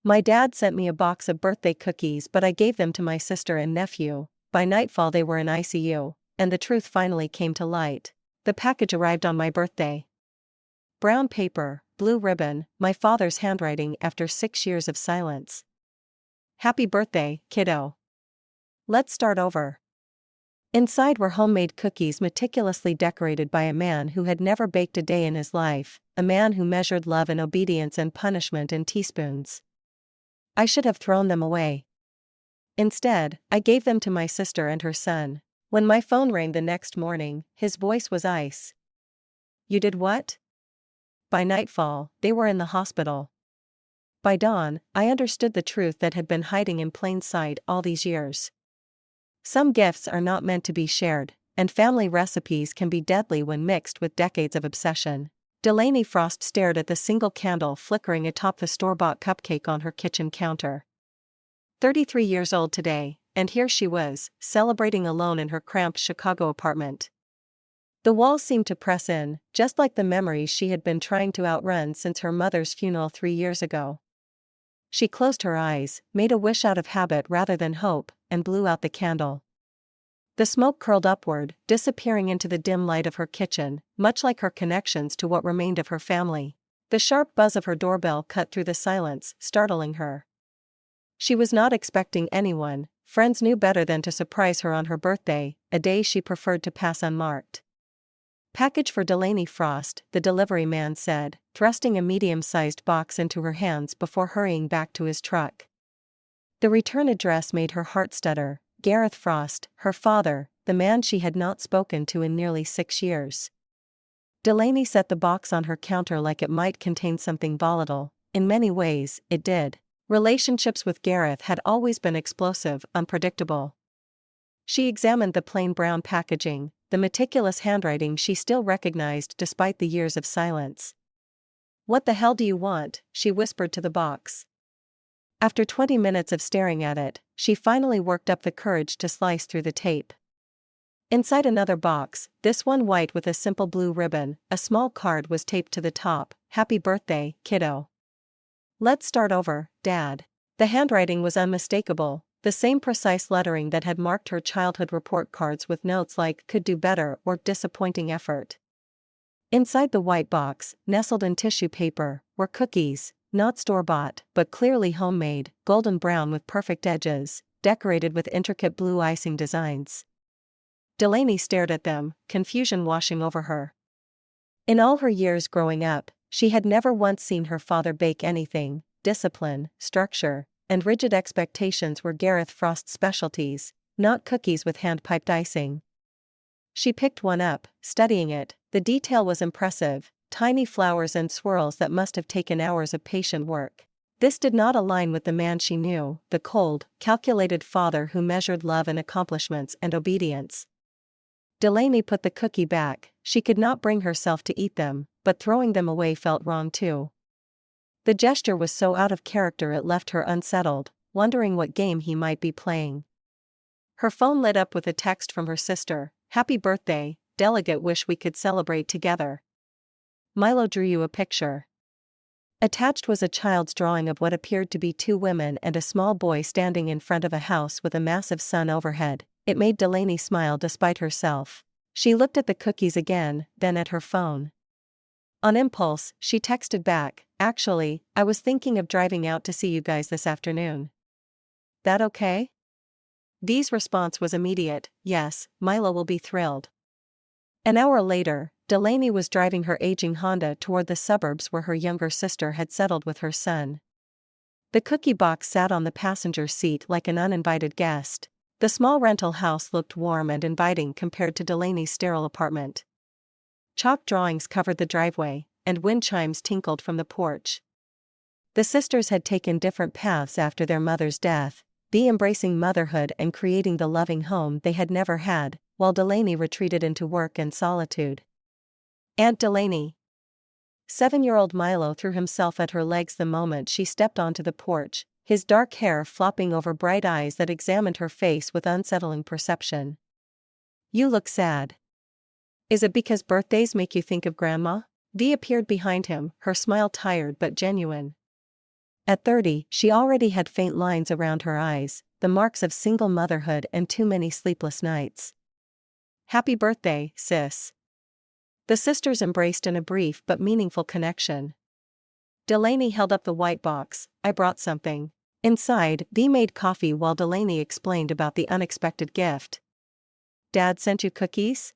My dad sent me a box of birthday cookies, but I gave them to my sister and nephew. By nightfall they were in ICU, and the truth finally came to light. The package arrived on my birthday. Brown paper, blue ribbon, my father's handwriting after 6 years of silence. Happy birthday, kiddo. Let's start over. Inside were homemade cookies meticulously decorated by a man who had never baked a day in his life, a man who measured love and obedience and punishment in teaspoons. I should have thrown them away. Instead, I gave them to my sister and her son. When my phone rang the next morning, his voice was ice. You did what? By nightfall, they were in the hospital. By dawn, I understood the truth that had been hiding in plain sight all these years. Some gifts are not meant to be shared, and family recipes can be deadly when mixed with decades of obsession. Delaney Frost stared at the single candle flickering atop the store-bought cupcake on her kitchen counter. 33 years old today, and here she was, celebrating alone in her cramped Chicago apartment. The walls seemed to press in, just like the memories she had been trying to outrun since her mother's funeral 3 years ago. She closed her eyes, made a wish out of habit rather than hope, and blew out the candle. The smoke curled upward, disappearing into the dim light of her kitchen, much like her connections to what remained of her family. The sharp buzz of her doorbell cut through the silence, startling her. She was not expecting anyone. Friends knew better than to surprise her on her birthday, a day she preferred to pass unmarked. Package for Delaney Frost, the delivery man said, thrusting a medium-sized box into her hands before hurrying back to his truck. The return address made her heart stutter. Gareth Frost, her father, the man she had not spoken to in nearly 6 years. Delaney set the box on her counter like it might contain something volatile. In many ways, it did. Relationships with Gareth had always been explosive, unpredictable. She examined the plain brown packaging, the meticulous handwriting she still recognized despite the years of silence. What the hell do you want? She whispered to the box. After 20 minutes of staring at it, she finally worked up the courage to slice through the tape. Inside another box, this one white with a simple blue ribbon, a small card was taped to the top. Happy birthday, kiddo. Let's start over, Dad. The handwriting was unmistakable, the same precise lettering that had marked her childhood report cards with notes like could do better or disappointing effort. Inside the white box, nestled in tissue paper, were cookies, not store-bought, but clearly homemade, golden brown with perfect edges, decorated with intricate blue icing designs. Delaney stared at them, confusion washing over her. In all her years growing up, she had never once seen her father bake anything. Discipline, structure, and rigid expectations were Gareth Frost's specialties, not cookies with hand-piped icing. She picked one up, studying it. The detail was impressive, tiny flowers and swirls that must have taken hours of patient work. This did not align with the man she knew, the cold, calculated father who measured love and accomplishments and obedience. Delaney put the cookie back. She could not bring herself to eat them, but throwing them away felt wrong too. The gesture was so out of character it left her unsettled, wondering what game he might be playing. Her phone lit up with a text from her sister. Happy birthday, delegate, wish we could celebrate together. Milo drew you a picture. Attached was a child's drawing of what appeared to be 2 women and a small boy standing in front of a house with a massive sun overhead. It made Delaney smile despite herself. She looked at the cookies again, then at her phone. On impulse, she texted back, actually, I was thinking of driving out to see you guys this afternoon. That okay? Dee's response was immediate, yes, Milo will be thrilled. An hour later, Delaney was driving her aging Honda toward the suburbs where her younger sister had settled with her son. The cookie box sat on the passenger seat like an uninvited guest. The small rental house looked warm and inviting compared to Delaney's sterile apartment. Chalk drawings covered the driveway, and wind chimes tinkled from the porch. The sisters had taken different paths after their mother's death, Dee embracing motherhood and creating the loving home they had never had, while Delaney retreated into work and solitude. Aunt Delaney. 7-year-old Milo threw himself at her legs the moment she stepped onto the porch, his dark hair flopping over bright eyes that examined her face with unsettling perception. You look sad. Is it because birthdays make you think of Grandma? Dee appeared behind him, her smile tired but genuine. At 30, she already had faint lines around her eyes, the marks of single motherhood and too many sleepless nights. "Happy birthday, sis." The sisters embraced in a brief but meaningful connection. Delaney held up the white box. "I brought something." Inside, Dee made coffee while Delaney explained about the unexpected gift. "Dad sent you cookies?"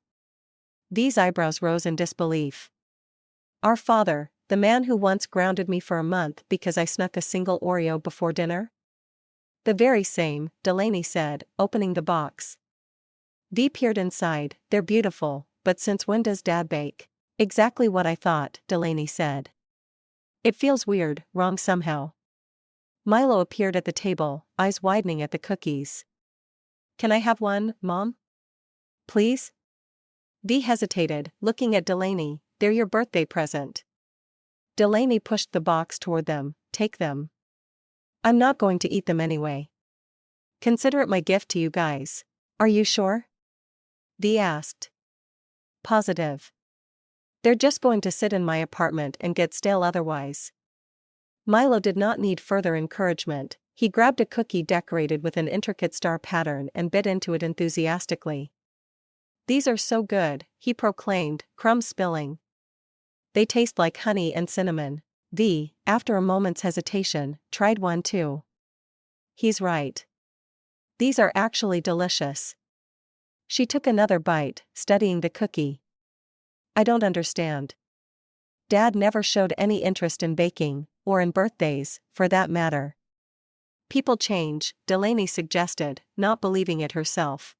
Dee's eyebrows rose in disbelief. "Our father, the man who once grounded me for a month because I snuck a single Oreo before dinner?" "The very same," Delaney said, opening the box. Dee peered inside. "They're beautiful, but since when does Dad bake?" "Exactly what I thought," Delaney said. "It feels weird, wrong somehow." Milo appeared at the table, eyes widening at the cookies. "Can I have one, Mom? Please?" Dee hesitated, looking at Delaney. "They're your birthday present." Delaney pushed the box toward them. "Take them. I'm not going to eat them anyway. Consider it my gift to you guys." "Are you sure?" Dee asked. "Positive. They're just going to sit in my apartment and get stale otherwise." Milo did not need further encouragement. He grabbed a cookie decorated with an intricate star pattern and bit into it enthusiastically. "These are so good," he proclaimed, crumbs spilling. "They taste like honey and cinnamon." Dee, after a moment's hesitation, tried one too. He's right. These are actually delicious. She took another bite, studying the cookie. "I don't understand. Dad never showed any interest in baking, or in birthdays, for that matter." "People change," Delaney suggested, not believing it herself.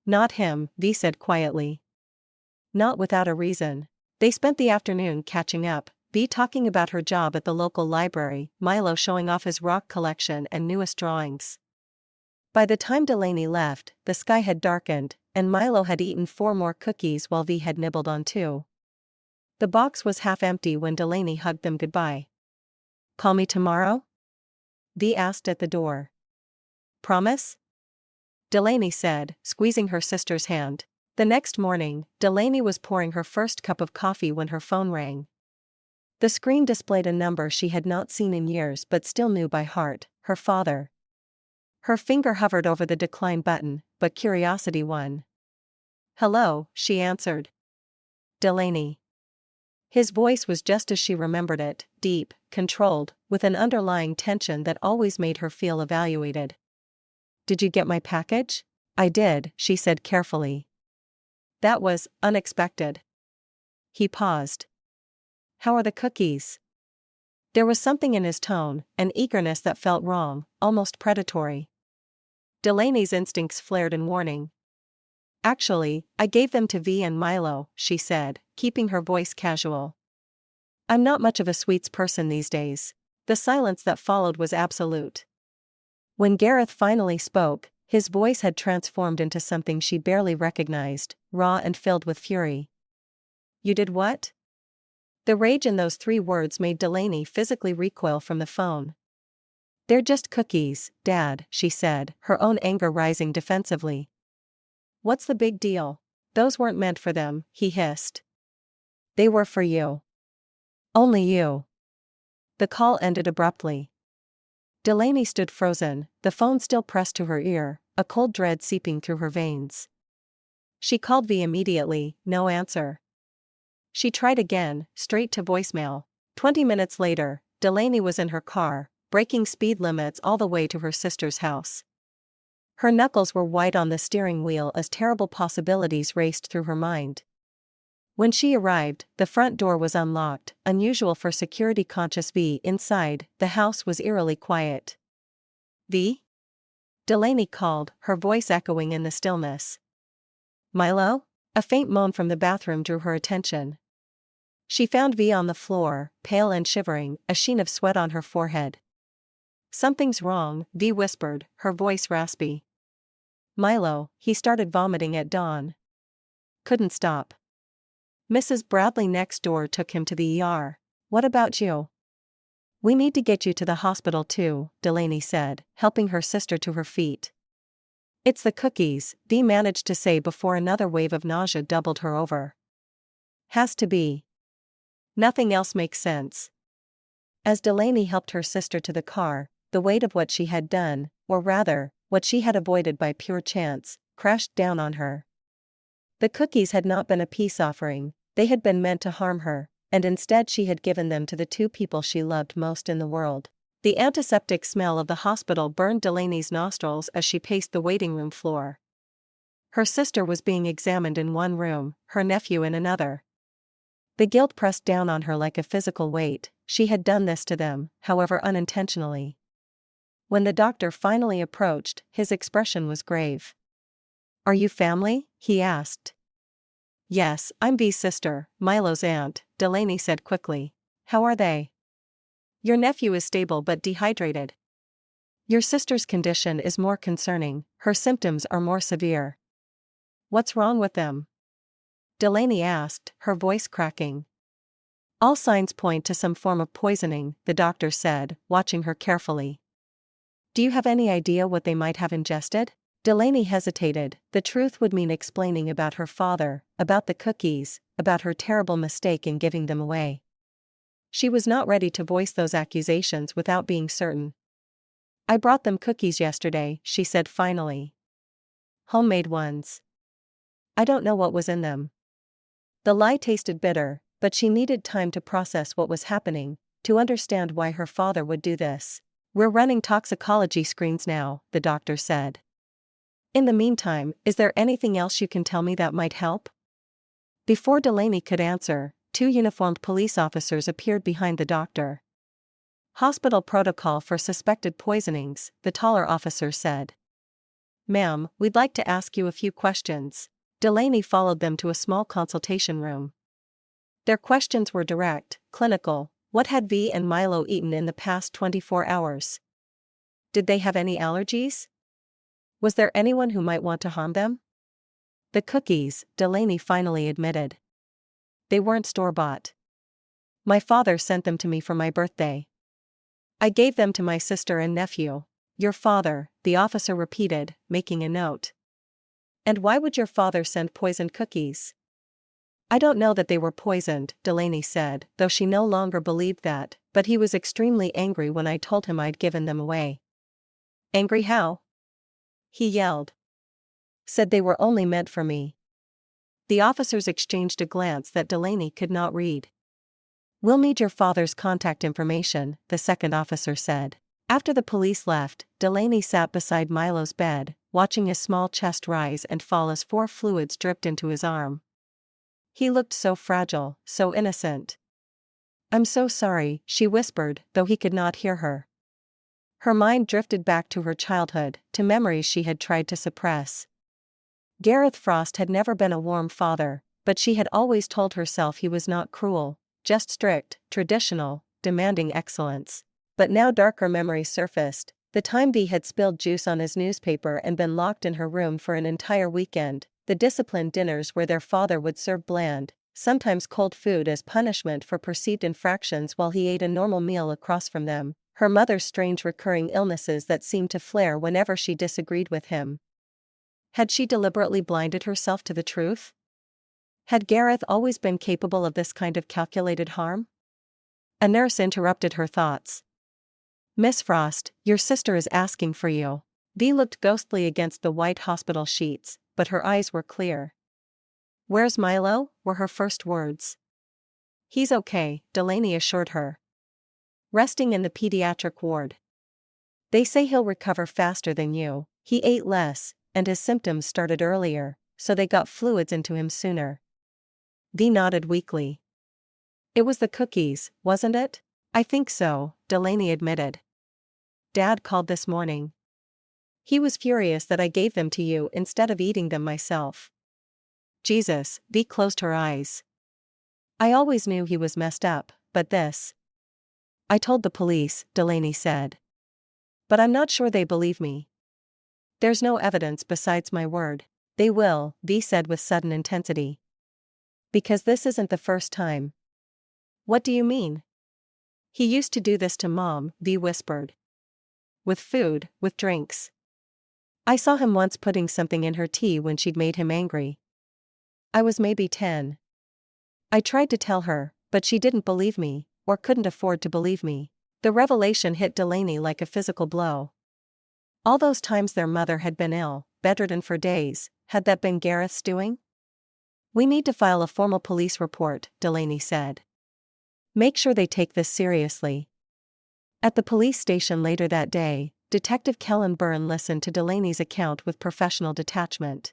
"Not him," Dee said quietly. "Not without a reason." They spent the afternoon catching up, Dee talking about her job at the local library, Milo showing off his rock collection and newest drawings. By the time Delaney left, the sky had darkened, and Milo had eaten 4 more cookies while Dee had nibbled on 2. The box was half empty when Delaney hugged them goodbye. "Call me tomorrow?" Dee asked at the door. "Promise?" Delaney said, squeezing her sister's hand. The next morning, Delaney was pouring her first cup of coffee when her phone rang. The screen displayed a number she had not seen in years but still knew by heart: her father. Her finger hovered over the decline button, but curiosity won. "Hello," she answered. "Delaney." His voice was just as she remembered it, deep, controlled, with an underlying tension that always made her feel evaluated. "Did you get my package?" "I did," she said carefully. "That was unexpected." He paused. "How are the cookies?" There was something in his tone, an eagerness that felt wrong, almost predatory. Delaney's instincts flared in warning. "Actually, I gave them to V and Milo," she said, keeping her voice casual. "I'm not much of a sweets person these days." The silence that followed was absolute. When Gareth finally spoke, his voice had transformed into something she barely recognized, raw and filled with fury. "You did what?" The rage in those 3 words made Delaney physically recoil from the phone. "They're just cookies, Dad," she said, her own anger rising defensively. "What's the big deal? Those weren't meant for them," he hissed. "They were for you. Only you." The call ended abruptly. Delaney stood frozen, the phone still pressed to her ear, a cold dread seeping through her veins. She called V immediately, no answer. She tried again, straight to voicemail. 20 minutes later, Delaney was in her car, breaking speed limits all the way to her sister's house. Her knuckles were white on the steering wheel as terrible possibilities raced through her mind. When she arrived, the front door was unlocked, unusual for security-conscious V. Inside, the house was eerily quiet. "V?" Delaney called, her voice echoing in the stillness. "Milo?" A faint moan from the bathroom drew her attention. She found V on the floor, pale and shivering, a sheen of sweat on her forehead. "Something's wrong," V whispered, her voice raspy. "Milo, he started vomiting at dawn. Couldn't stop. Mrs. Bradley next door took him to the ER. What about you?" "We need to get you to the hospital too," Delaney said, helping her sister to her feet. "It's the cookies," V managed to say before another wave of nausea doubled her over. "Has to be. Nothing else makes sense." As Delaney helped her sister to the car, the weight of what she had done, or rather, what she had avoided by pure chance, crashed down on her. The cookies had not been a peace offering, they had been meant to harm her, and instead she had given them to the two people she loved most in the world. The antiseptic smell of the hospital burned Delaney's nostrils as she paced the waiting room floor. Her sister was being examined in one room, her nephew in another. The guilt pressed down on her like a physical weight. She had done this to them, however unintentionally. When the doctor finally approached, his expression was grave. "Are you family?" he asked. "Yes, I'm V's sister, Milo's aunt," Delaney said quickly. "How are they?" "Your nephew is stable but dehydrated. Your sister's condition is more concerning, her symptoms are more severe." "What's wrong with them?" Delaney asked, her voice cracking. "All signs point to some form of poisoning," the doctor said, watching her carefully. "Do you have any idea what they might have ingested?" Delaney hesitated. The truth would mean explaining about her father, about the cookies, about her terrible mistake in giving them away. She was not ready to voice those accusations without being certain. "I brought them cookies yesterday," she said finally. "Homemade ones. I don't know what was in them." The lie tasted bitter, but she needed time to process what was happening, to understand why her father would do this. "We're running toxicology screens now," the doctor said. "In the meantime, is there anything else you can tell me that might help?" Before Delaney could answer, two uniformed police officers appeared behind the doctor. "Hospital protocol for suspected poisonings," the taller officer said. "Ma'am, we'd like to ask you a few questions." Delaney followed them to a small consultation room. Their questions were direct, clinical. What had V and Milo eaten in the past 24 hours? Did they have any allergies? Was there anyone who might want to harm them? "The cookies," Delaney finally admitted. "They weren't store-bought. My father sent them to me for my birthday. I gave them to my sister and nephew." "Your father," the officer repeated, making a note. "And why would your father send poisoned cookies?" "I don't know that they were poisoned," Delaney said, though she no longer believed that, "but he was extremely angry when I told him I'd given them away." "Angry how?" "He yelled. Said they were only meant for me." The officers exchanged a glance that Delaney could not read. "We'll need your father's contact information," the second officer said. After the police left, Delaney sat beside Milo's bed, watching his small chest rise and fall as 4 fluids dripped into his arm. He looked so fragile, so innocent. "I'm so sorry," she whispered, though he could not hear her. Her mind drifted back to her childhood, to memories she had tried to suppress. Gareth Frost had never been a warm father, but she had always told herself he was not cruel, just strict, traditional, demanding excellence. But now darker memories surfaced. The time V had spilled juice on his newspaper and been locked in her room for an entire weekend, the disciplined dinners where their father would serve bland, sometimes cold food as punishment for perceived infractions while he ate a normal meal across from them, her mother's strange recurring illnesses that seemed to flare whenever she disagreed with him. Had she deliberately blinded herself to the truth? Had Gareth always been capable of this kind of calculated harm? A nurse interrupted her thoughts. "Miss Frost, your sister is asking for you." V looked ghostly against the white hospital sheets, but her eyes were clear. "Where's Milo?" were her first words. "He's okay," Delaney assured her. "Resting in the pediatric ward. They say he'll recover faster than you. He ate less, and his symptoms started earlier, so they got fluids into him sooner." V nodded weakly. "It was the cookies, wasn't it?" "I think so," Delaney admitted. "Dad called this morning. He was furious that I gave them to you instead of eating them myself." Jesus, V closed her eyes. "I always knew he was messed up, but this." "I told the police," Delaney said. "But I'm not sure they believe me. There's no evidence besides my word." "They will," V said with sudden intensity. "Because this isn't the first time." "What do you mean?" "He used to do this to Mom," V whispered. "With food, with drinks. I saw him once putting something in her tea when she'd made him angry. I was maybe 10. I tried to tell her, but she didn't believe me, or couldn't afford to believe me. The revelation hit Delaney like a physical blow. All those times their mother had been ill, bedridden for days, had that been Gareth's doing? "We need to file a formal police report," Delaney said. "Make sure they take this seriously." At the police station later that day, Detective Kellen Byrne listened to Delaney's account with professional detachment.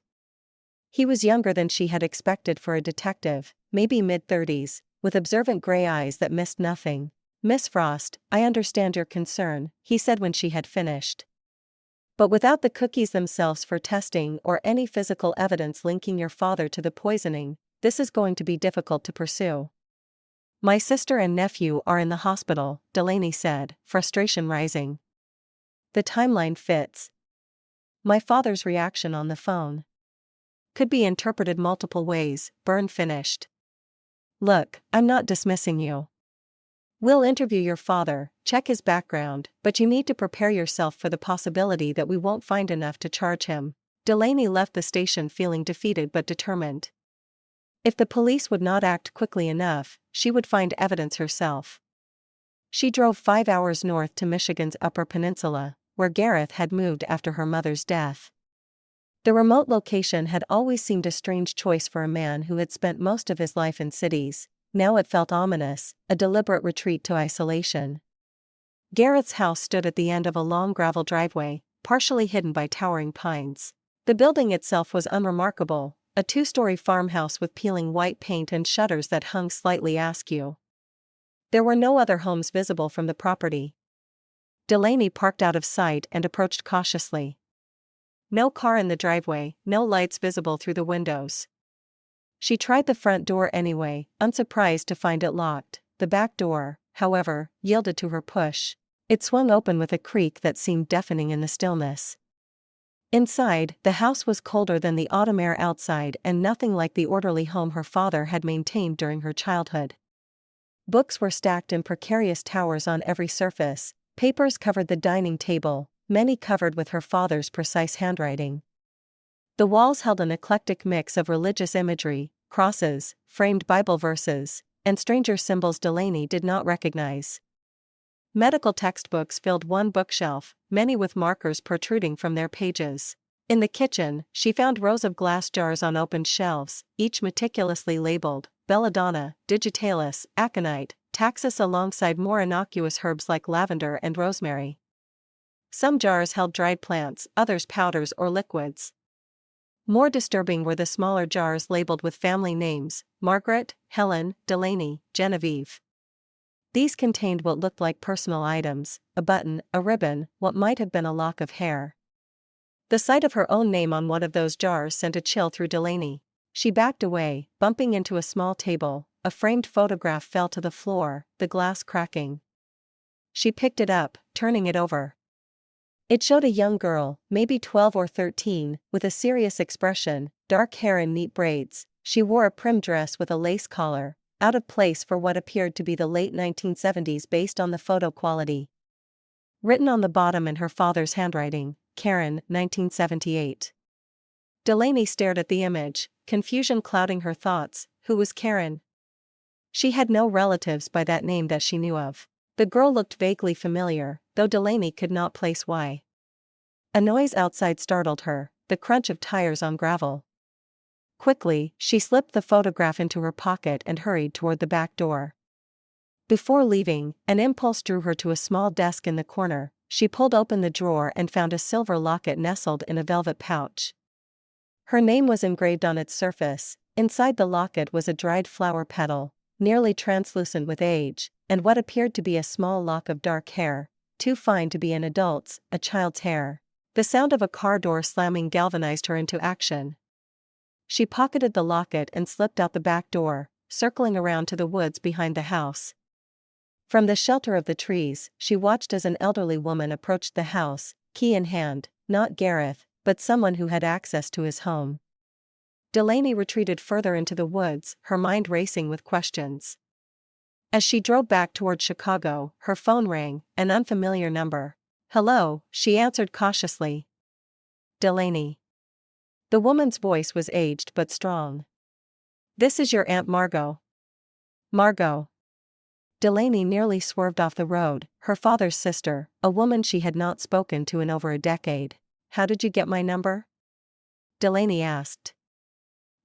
He was younger than she had expected for a detective, maybe mid-30s, with observant gray eyes that missed nothing. "Miss Frost, I understand your concern," he said when she had finished. "But without the cookies themselves for testing or any physical evidence linking your father to the poisoning, this is going to be difficult to pursue." "My sister and nephew are in the hospital," Delaney said, frustration rising. "The timeline fits. My father's reaction on the phone could be interpreted multiple ways," Byrne finished. "Look, I'm not dismissing you. We'll interview your father, check his background, but you need to prepare yourself for the possibility that we won't find enough to charge him." Delaney left the station feeling defeated but determined. If the police would not act quickly enough, she would find evidence herself. She drove 5 hours north to Michigan's Upper Peninsula, where Gareth had moved after her mother's death. The remote location had always seemed a strange choice for a man who had spent most of his life in cities. Now it felt ominous, a deliberate retreat to isolation. Gareth's house stood at the end of a long gravel driveway, partially hidden by towering pines. The building itself was unremarkable, a 2-story farmhouse with peeling white paint and shutters that hung slightly askew. There were no other homes visible from the property. Delaney parked out of sight and approached cautiously. No car in the driveway, no lights visible through the windows. She tried the front door anyway, unsurprised to find it locked. The back door, however, yielded to her push. It swung open with a creak that seemed deafening in the stillness. Inside, the house was colder than the autumn air outside and nothing like the orderly home her father had maintained during her childhood. Books were stacked in precarious towers on every surface, papers covered the dining table, many covered with her father's precise handwriting. The walls held an eclectic mix of religious imagery, crosses, framed Bible verses, and stranger symbols Delaney did not recognize. Medical textbooks filled one bookshelf, many with markers protruding from their pages. In the kitchen, she found rows of glass jars on open shelves, each meticulously labeled belladonna, digitalis, aconite, taxus, alongside more innocuous herbs like lavender and rosemary. Some jars held dried plants, others powders or liquids. More disturbing were the smaller jars labeled with family names: Margaret, Helen, Delaney, Genevieve. These contained what looked like personal items: a button, a ribbon, what might have been a lock of hair. The sight of her own name on one of those jars sent a chill through Delaney. She backed away, bumping into a small table. A framed photograph fell to the floor, the glass cracking. She picked it up, turning it over. It showed a young girl, maybe 12 or 13, with a serious expression, dark hair in neat braids. She wore a prim dress with a lace collar, out of place for what appeared to be the late 1970s based on the photo quality. Written on the bottom in her father's handwriting, Karen, 1978. Delaney stared at the image, confusion clouding her thoughts. Who was Karen? She had no relatives by that name that she knew of. The girl looked vaguely familiar, though Delaney could not place why. A noise outside startled her, the crunch of tires on gravel. Quickly, she slipped the photograph into her pocket and hurried toward the back door. Before leaving, an impulse drew her to a small desk in the corner. She pulled open the drawer and found a silver locket nestled in a velvet pouch. Her name was engraved on its surface. Inside the locket was a dried flower petal, nearly translucent with age, and what appeared to be a small lock of dark hair, too fine to be an adult's, a child's hair. The sound of a car door slamming galvanized her into action. She pocketed the locket and slipped out the back door, circling around to the woods behind the house. From the shelter of the trees, she watched as an elderly woman approached the house, key in hand, not Gareth, but someone who had access to his home. Delaney retreated further into the woods, her mind racing with questions. As she drove back toward Chicago, her phone rang, an unfamiliar number. "Hello," she answered cautiously. "Delaney." The woman's voice was aged but strong. "This is your Aunt Margot." "Margot." Delaney nearly swerved off the road, her father's sister, a woman she had not spoken to in over a decade. "How did you get my number?" Delaney asked.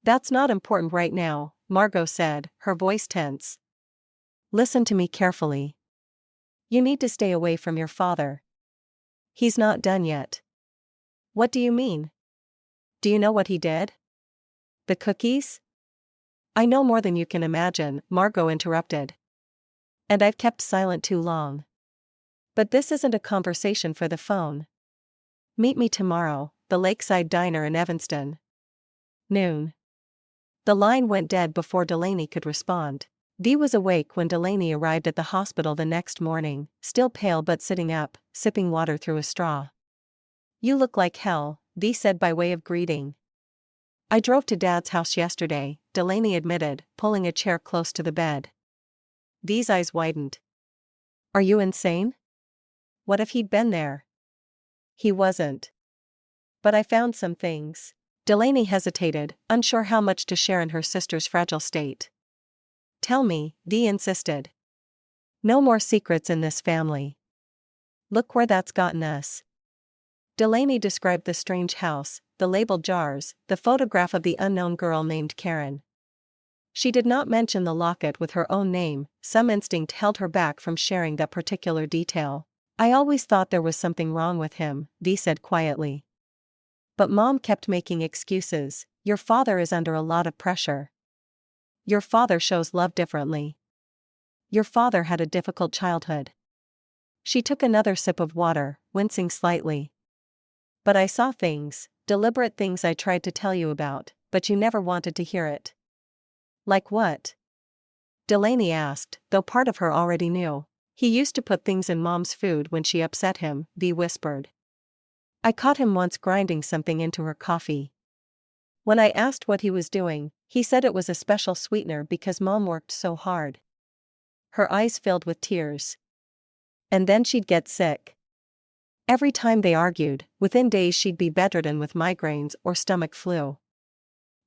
"That's not important right now," Margot said, her voice tense. "Listen to me carefully. You need to stay away from your father. He's not done yet." "What do you mean? Do you know what he did?" "The cookies?" "I know more than you can imagine," Margot interrupted. "And I've kept silent too long. But this isn't a conversation for the phone. Meet me tomorrow, the Lakeside Diner in Evanston. Noon." The line went dead before Delaney could respond. Dee was awake when Delaney arrived at the hospital the next morning, still pale but sitting up, sipping water through a straw. "You look like hell," Dee said by way of greeting. "I drove to Dad's house yesterday," Delaney admitted, pulling a chair close to the bed. Dee's eyes widened. "Are you insane? What if he'd been there?" "He wasn't. But I found some things." Delaney hesitated, unsure how much to share in her sister's fragile state. "Tell me," Dee insisted. "No more secrets in this family. Look where that's gotten us." Delaney described the strange house, the labeled jars, the photograph of the unknown girl named Karen. She did not mention the locket with her own name, some instinct held her back from sharing that particular detail. "I always thought there was something wrong with him," Dee said quietly. "But Mom kept making excuses. Your father is under a lot of pressure. Your father shows love differently. Your father had a difficult childhood." She took another sip of water, wincing slightly. "But I saw things, deliberate things I tried to tell you about, but you never wanted to hear it." "Like what?" Delaney asked, though part of her already knew. "He used to put things in Mom's food when she upset him," Dee whispered. "I caught him once grinding something into her coffee. When I asked what he was doing, he said it was a special sweetener because Mom worked so hard." Her eyes filled with tears. "And then she'd get sick. Every time they argued, within days she'd be bedridden with migraines or stomach flu."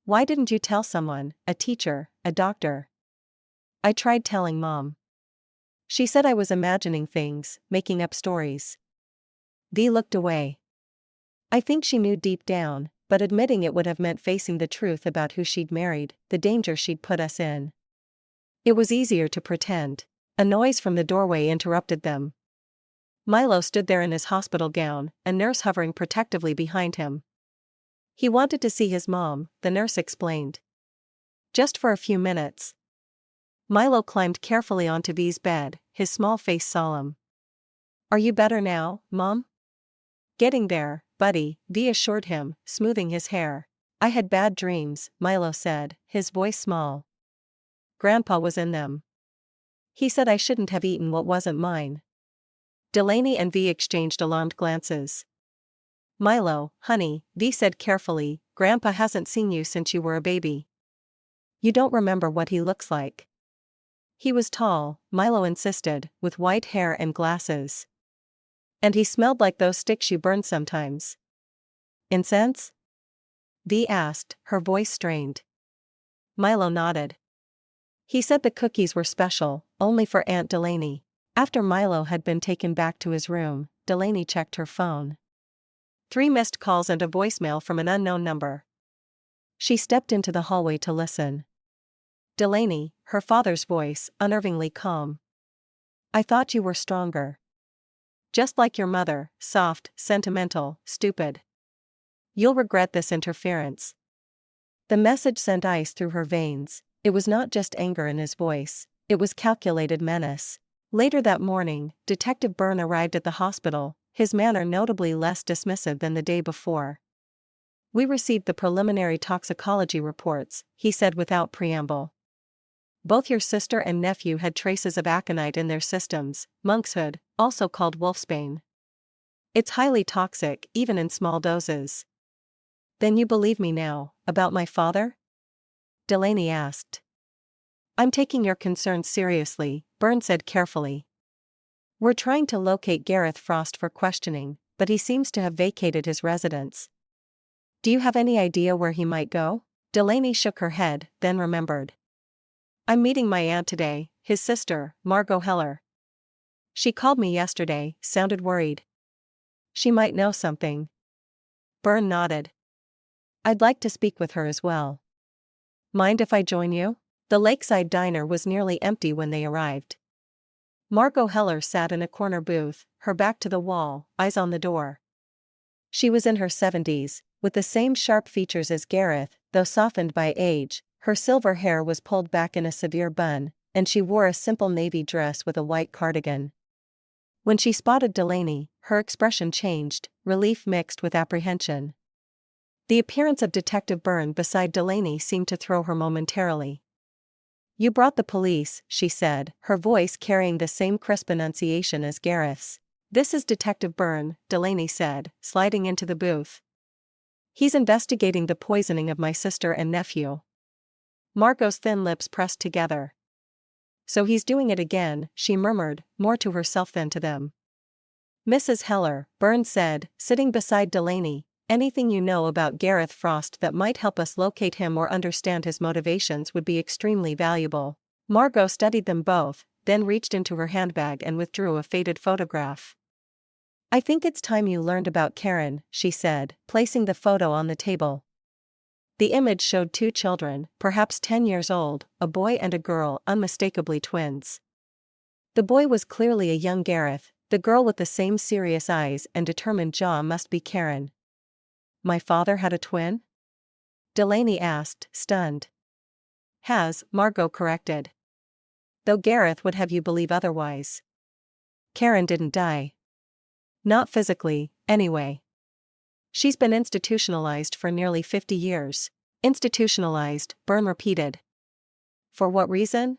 "Why didn't you tell someone, a teacher, a doctor?" "I tried telling Mom. She said I was imagining things, making up stories." Dee looked away. "I think she knew deep down, but admitting it would have meant facing the truth about who she'd married, the danger she'd put us in. It was easier to pretend." A noise from the doorway interrupted them. Milo stood there in his hospital gown, a nurse hovering protectively behind him. "He wanted to see his mom," the nurse explained. "Just for a few minutes." Milo climbed carefully onto V's bed, his small face solemn. "Are you better now, Mom?" "Getting there, buddy," V assured him, smoothing his hair. "I had bad dreams," Milo said, his voice small. "Grandpa was in them. He said I shouldn't have eaten what wasn't mine." Delaney and V exchanged alarmed glances. "Milo, honey," V said carefully, "Grandpa hasn't seen you since you were a baby. You don't remember what he looks like." "He was tall," Milo insisted, "with white hair and glasses. And he smelled like those sticks you burn sometimes." "Incense?" V asked, her voice strained. Milo nodded. "He said the cookies were special, only for Aunt Delaney." After Milo had been taken back to his room, Delaney checked her phone. 3 missed calls and a voicemail from an unknown number. She stepped into the hallway to listen. Delaney, her father's voice, unnervingly calm. "I thought you were stronger. Just like your mother, soft, sentimental, stupid. You'll regret this interference." The message sent ice through her veins. It was not just anger in his voice, it was calculated menace. Later that morning, Detective Byrne arrived at the hospital, his manner notably less dismissive than the day before. "We received the preliminary toxicology reports," he said without preamble. "Both your sister and nephew had traces of aconite in their systems, monkshood, also called wolfsbane. It's highly toxic, even in small doses." "Then you believe me now, about my father?" Delaney asked. "I'm taking your concerns seriously," Byrne said carefully. "We're trying to locate Gareth Frost for questioning, but he seems to have vacated his residence." "Do you have any idea where he might go?" Delaney shook her head, then remembered. "I'm meeting my aunt today," his sister, Margot Heller. She called me yesterday, sounded worried. She might know something. Byrne nodded. I'd like to speak with her as well. Mind if I join you? The lakeside diner was nearly empty when they arrived. Margot Heller sat in a corner booth, her back to the wall, eyes on the door. She was in her 70s, with the same sharp features as Gareth, though softened by age. Her silver hair was pulled back in a severe bun, and she wore a simple navy dress with a white cardigan. When she spotted Delaney, her expression changed, relief mixed with apprehension. The appearance of Detective Byrne beside Delaney seemed to throw her momentarily. You brought the police, she said, her voice carrying the same crisp enunciation as Gareth's. This is Detective Byrne, Delaney said, sliding into the booth. He's investigating the poisoning of my sister and nephew. Margot's thin lips pressed together. So he's doing it again, she murmured, more to herself than to them. Mrs. Heller, Byrne said, sitting beside Delaney, anything you know about Gareth Frost that might help us locate him or understand his motivations would be extremely valuable. Margot studied them both, then reached into her handbag and withdrew a faded photograph. I think it's time you learned about Karen, she said, placing the photo on the table. The image showed two children, perhaps 10 years old, a boy and a girl, unmistakably twins. The boy was clearly a young Gareth, the girl with the same serious eyes and determined jaw must be Karen. My father had a twin? Delaney asked, stunned. Has, Margot corrected. Though Gareth would have you believe otherwise. Karen didn't die. Not physically, anyway. She's been institutionalized for nearly 50 years. Institutionalized, Byrne repeated. For what reason?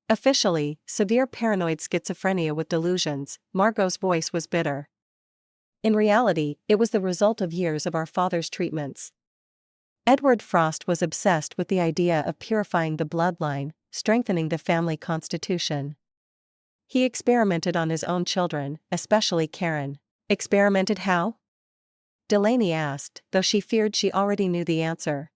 Officially, severe paranoid schizophrenia with delusions. Margot's voice was bitter. In reality, it was the result of years of our father's treatments. Edward Frost was obsessed with the idea of purifying the bloodline, strengthening the family constitution. He experimented on his own children, especially Karen. Experimented how? Delaney asked, though she feared she already knew the answer.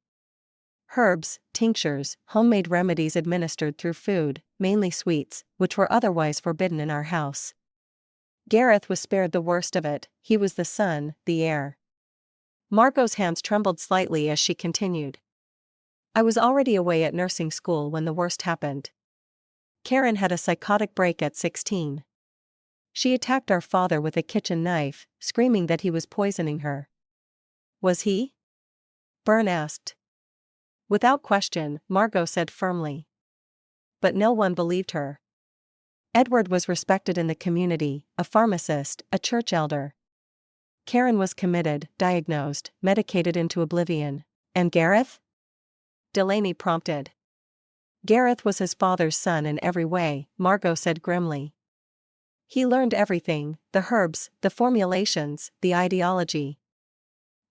Herbs, tinctures, homemade remedies administered through food, mainly sweets, which were otherwise forbidden in our house. Gareth was spared the worst of it, he was the son, the heir. Margot's hands trembled slightly as she continued. I was already away at nursing school when the worst happened. Karen had a psychotic break at 16. She attacked our father with a kitchen knife, screaming that he was poisoning her. Was he? Byrne asked. Without question, Margot said firmly. But no one believed her. Edward was respected in the community, a pharmacist, a church elder. Karen was committed, diagnosed, medicated into oblivion. And Gareth? Delaney prompted. Gareth was his father's son in every way, Margot said grimly. He learned everything, the herbs, the formulations, the ideology.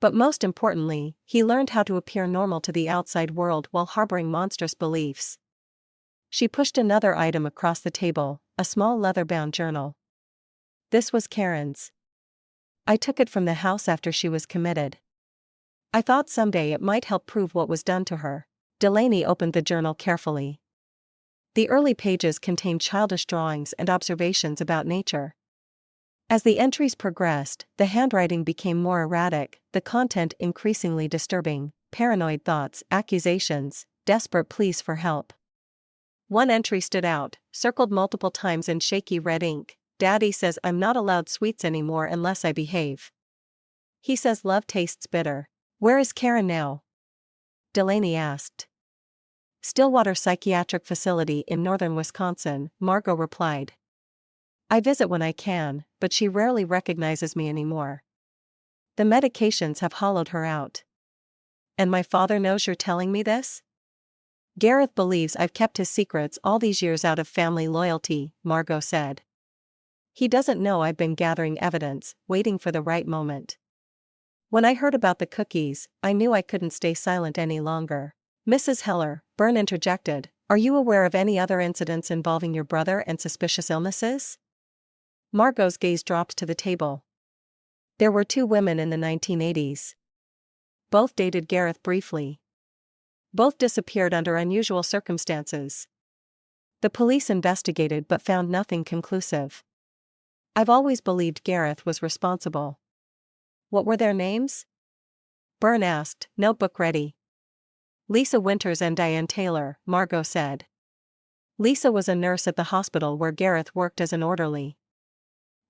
But most importantly, he learned how to appear normal to the outside world while harboring monstrous beliefs. She pushed another item across the table, a small leather-bound journal. This was Karen's. I took it from the house after she was committed. I thought someday it might help prove what was done to her. Delaney opened the journal carefully. The early pages contained childish drawings and observations about nature. As the entries progressed, the handwriting became more erratic, the content increasingly disturbing, paranoid thoughts, accusations, desperate pleas for help. One entry stood out, circled multiple times in shaky red ink. Daddy says I'm not allowed sweets anymore unless I behave. He says love tastes bitter. Where is Karen now? Delaney asked. Stillwater Psychiatric Facility in northern Wisconsin, Margot replied. I visit when I can, but she rarely recognizes me anymore. The medications have hollowed her out. And my father knows you're telling me this? Gareth believes I've kept his secrets all these years out of family loyalty, Margot said. He doesn't know I've been gathering evidence, waiting for the right moment. When I heard about the cookies, I knew I couldn't stay silent any longer. Mrs. Heller, Byrne interjected, are you aware of any other incidents involving your brother and suspicious illnesses? Margot's gaze dropped to the table. There were two women in the 1980s. Both dated Gareth briefly. Both disappeared under unusual circumstances. The police investigated but found nothing conclusive. I've always believed Gareth was responsible. What were their names? Byrne asked, notebook ready. Lisa Winters and Diane Taylor, Margot said. Lisa was a nurse at the hospital where Gareth worked as an orderly.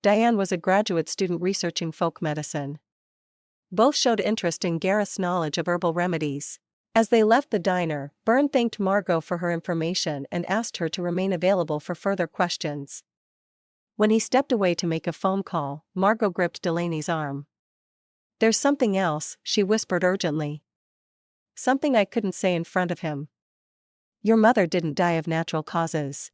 Diane was a graduate student researching folk medicine. Both showed interest in Gareth's knowledge of herbal remedies. As they left the diner, Byrne thanked Margot for her information and asked her to remain available for further questions. When he stepped away to make a phone call, Margot gripped Delaney's arm. There's something else, she whispered urgently. Something I couldn't say in front of him. Your mother didn't die of natural causes.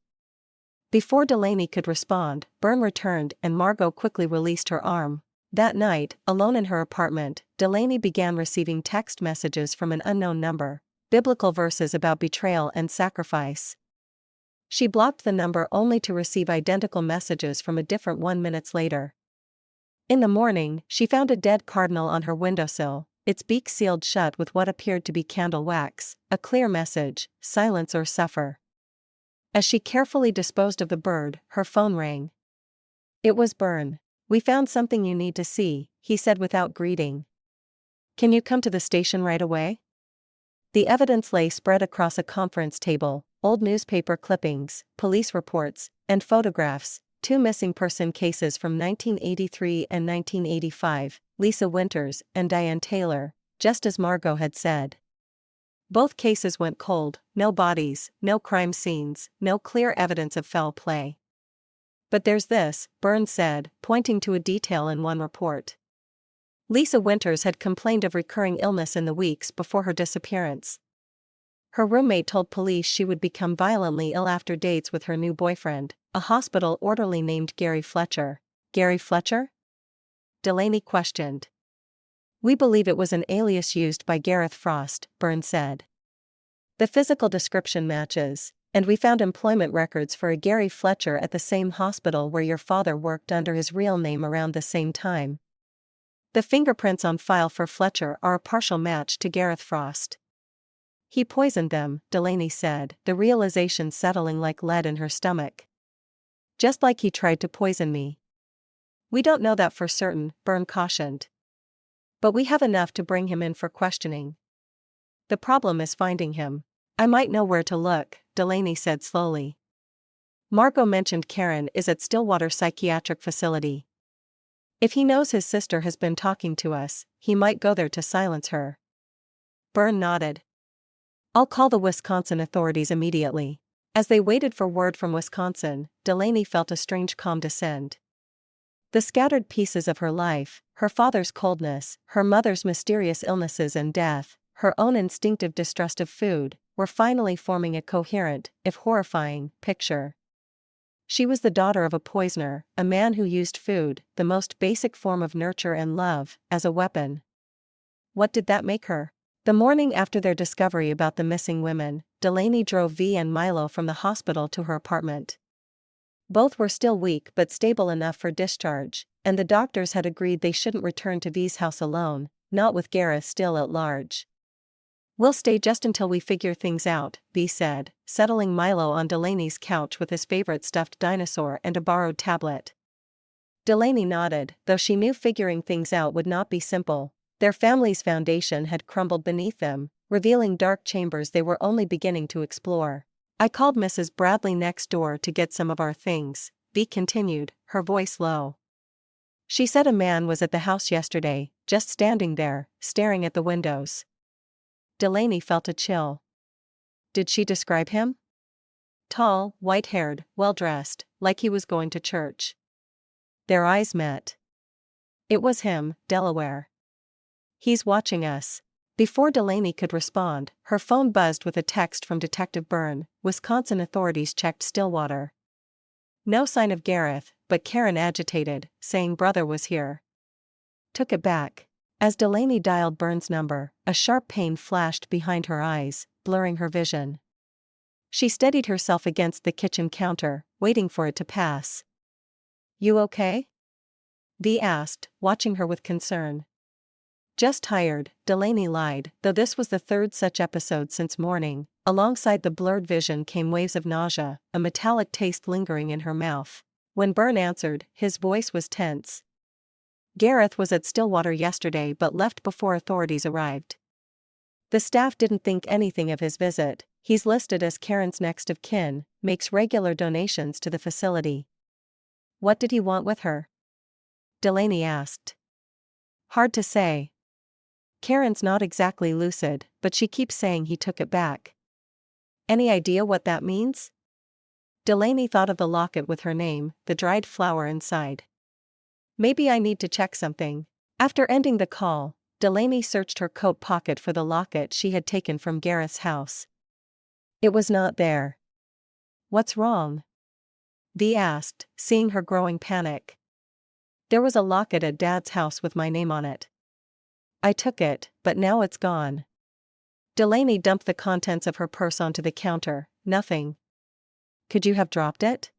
Before Delaney could respond, Byrne returned and Margot quickly released her arm. That night, alone in her apartment, Delaney began receiving text messages from an unknown number, biblical verses about betrayal and sacrifice. She blocked the number only to receive identical messages from a different one minutes later. In the morning, she found a dead cardinal on her windowsill, its beak sealed shut with what appeared to be candle wax, a clear message, silence or suffer. As she carefully disposed of the bird, her phone rang. It was Byrne. We found something you need to see, he said without greeting. Can you come to the station right away? The evidence lay spread across a conference table, old newspaper clippings, police reports, and photographs, 2 missing person cases from 1983 and 1985, Lisa Winters and Diane Taylor, just as Margot had said. Both cases went cold, no bodies, no crime scenes, no clear evidence of foul play. But there's this, Byrne said, pointing to a detail in one report. Lisa Winters had complained of recurring illness in the weeks before her disappearance. Her roommate told police she would become violently ill after dates with her new boyfriend, a hospital orderly named Gary Fletcher. Gary Fletcher? Delaney questioned. We believe it was an alias used by Gareth Frost, Byrne said. The physical description matches, and we found employment records for a Gary Fletcher at the same hospital where your father worked under his real name around the same time. The fingerprints on file for Fletcher are a partial match to Gareth Frost. He poisoned them, Delaney said, the realization settling like lead in her stomach. Just like he tried to poison me. We don't know that for certain, Byrne cautioned. But we have enough to bring him in for questioning. The problem is finding him. I might know where to look, Delaney said slowly. Margot mentioned Karen is at Stillwater Psychiatric Facility. If he knows his sister has been talking to us, he might go there to silence her. Byrne nodded. I'll call the Wisconsin authorities immediately. As they waited for word from Wisconsin, Delaney felt a strange calm descend. The scattered pieces of her life, her father's coldness, her mother's mysterious illnesses and death, her own instinctive distrust of food, were finally forming a coherent, if horrifying, picture. She was the daughter of a poisoner, a man who used food, the most basic form of nurture and love, as a weapon. What did that make her? The morning after their discovery about the missing women, Delaney drove V and Milo from the hospital to her apartment. Both were still weak but stable enough for discharge, and the doctors had agreed they shouldn't return to V's house alone, not with Gareth still at large. We'll stay just until we figure things out, V said, settling Milo on Delaney's couch with his favorite stuffed dinosaur and a borrowed tablet. Delaney nodded, though she knew figuring things out would not be simple. Their family's foundation had crumbled beneath them, revealing dark chambers they were only beginning to explore. I called Mrs. Bradley next door to get some of our things, V continued, her voice low. She said a man was at the house yesterday, just standing there, staring at the windows. Delaney felt a chill. Did she describe him? Tall, white-haired, well-dressed, like he was going to church. Their eyes met. It was him, Delaware. He's watching us. Before Delaney could respond, her phone buzzed with a text from Detective Byrne. Wisconsin authorities checked Stillwater. No sign of Gareth, but Karen agitated, saying brother was here. Took it back. As Delaney dialed Byrne's number, a sharp pain flashed behind her eyes, blurring her vision. She steadied herself against the kitchen counter, waiting for it to pass. You okay? V asked, watching her with concern. Just tired, Delaney lied, though this was the third such episode since morning. Alongside the blurred vision came waves of nausea, a metallic taste lingering in her mouth. When Byrne answered, his voice was tense. Gareth was at Stillwater yesterday but left before authorities arrived. The staff didn't think anything of his visit. He's listed as Karen's next of kin, makes regular donations to the facility. What did he want with her? Delaney asked. Hard to say. Karen's not exactly lucid, but she keeps saying he took it back. Any idea what that means? Delaney thought of the locket with her name, the dried flower inside. Maybe I need to check something. After ending the call, Delaney searched her coat pocket for the locket she had taken from Gareth's house. It was not there. What's wrong? Dee asked, seeing her growing panic. There was a locket at Dad's house with my name on it. I took it, but now it's gone. Delaney dumped the contents of her purse onto the counter. Nothing. Could you have dropped it?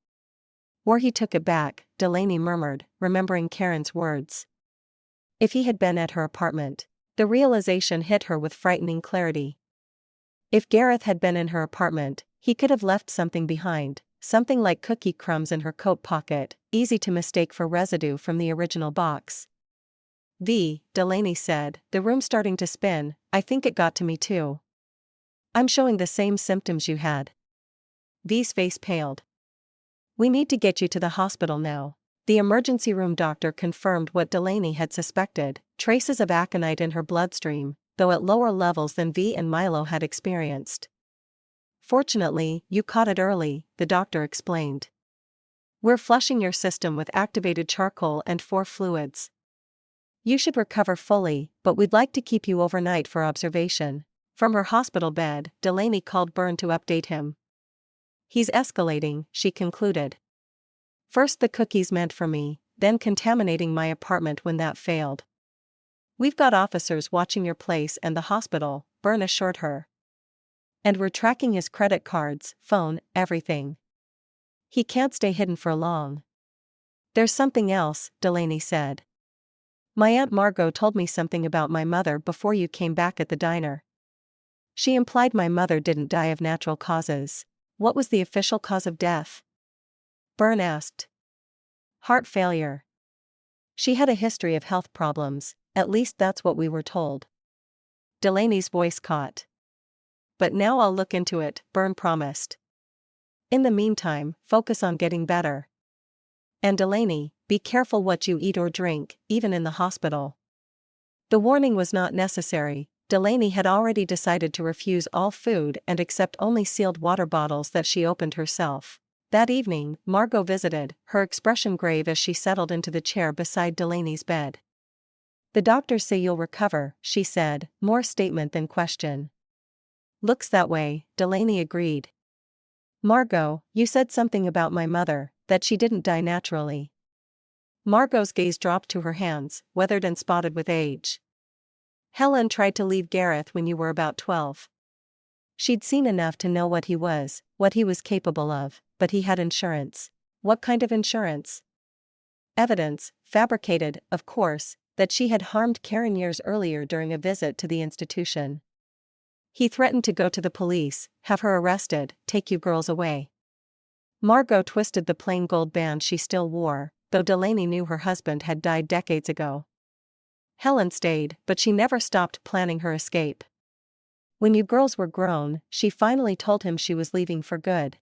Or he took it back, Delaney murmured, remembering Karen's words. If he had been at her apartment. The realization hit her with frightening clarity. If Gareth had been in her apartment, he could have left something behind, something like cookie crumbs in her coat pocket, easy to mistake for residue from the original box. Delaney said, the room's starting to spin. I think it got to me too. I'm showing the same symptoms you had. V's face paled. We need to get you to the hospital now. The emergency room doctor confirmed what Delaney had suspected, traces of aconite in her bloodstream, though at lower levels than V and Milo had experienced. Fortunately, you caught it early, the doctor explained. We're flushing your system with activated charcoal and 4 fluids. You should recover fully, but we'd like to keep you overnight for observation. From her hospital bed, Delaney called Byrne to update him. He's escalating, she concluded. First the cookies meant for me, then contaminating my apartment when that failed. We've got officers watching your place and the hospital, Byrne assured her. And we're tracking his credit cards, phone, everything. He can't stay hidden for long. There's something else, Delaney said. My Aunt Margot told me something about my mother before you came back at the diner. She implied my mother didn't die of natural causes. What was the official cause of death? Byrne asked. Heart failure. She had a history of health problems, at least that's what we were told. Delaney's voice caught. But now I'll look into it, Byrne promised. In the meantime, focus on getting better. And Delaney, be careful what you eat or drink, even in the hospital. The warning was not necessary. Delaney had already decided to refuse all food and accept only sealed water bottles that she opened herself. That evening, Margot visited, her expression grave as she settled into the chair beside Delaney's bed. The doctors say you'll recover, she said, more statement than question. Looks that way, Delaney agreed. Margot, you said something about my mother, that she didn't die naturally. Margot's gaze dropped to her hands, weathered and spotted with age. Helen tried to leave Gareth when you were about 12. She'd seen enough to know what he was capable of, but he had insurance. What kind of insurance? Evidence, fabricated, of course, that she had harmed Karen years earlier during a visit to the institution. He threatened to go to the police, have her arrested, take you girls away. Margot twisted the plain gold band she still wore, though Delaney knew her husband had died decades ago. Helen stayed, but she never stopped planning her escape. When you girls were grown, she finally told him she was leaving for good.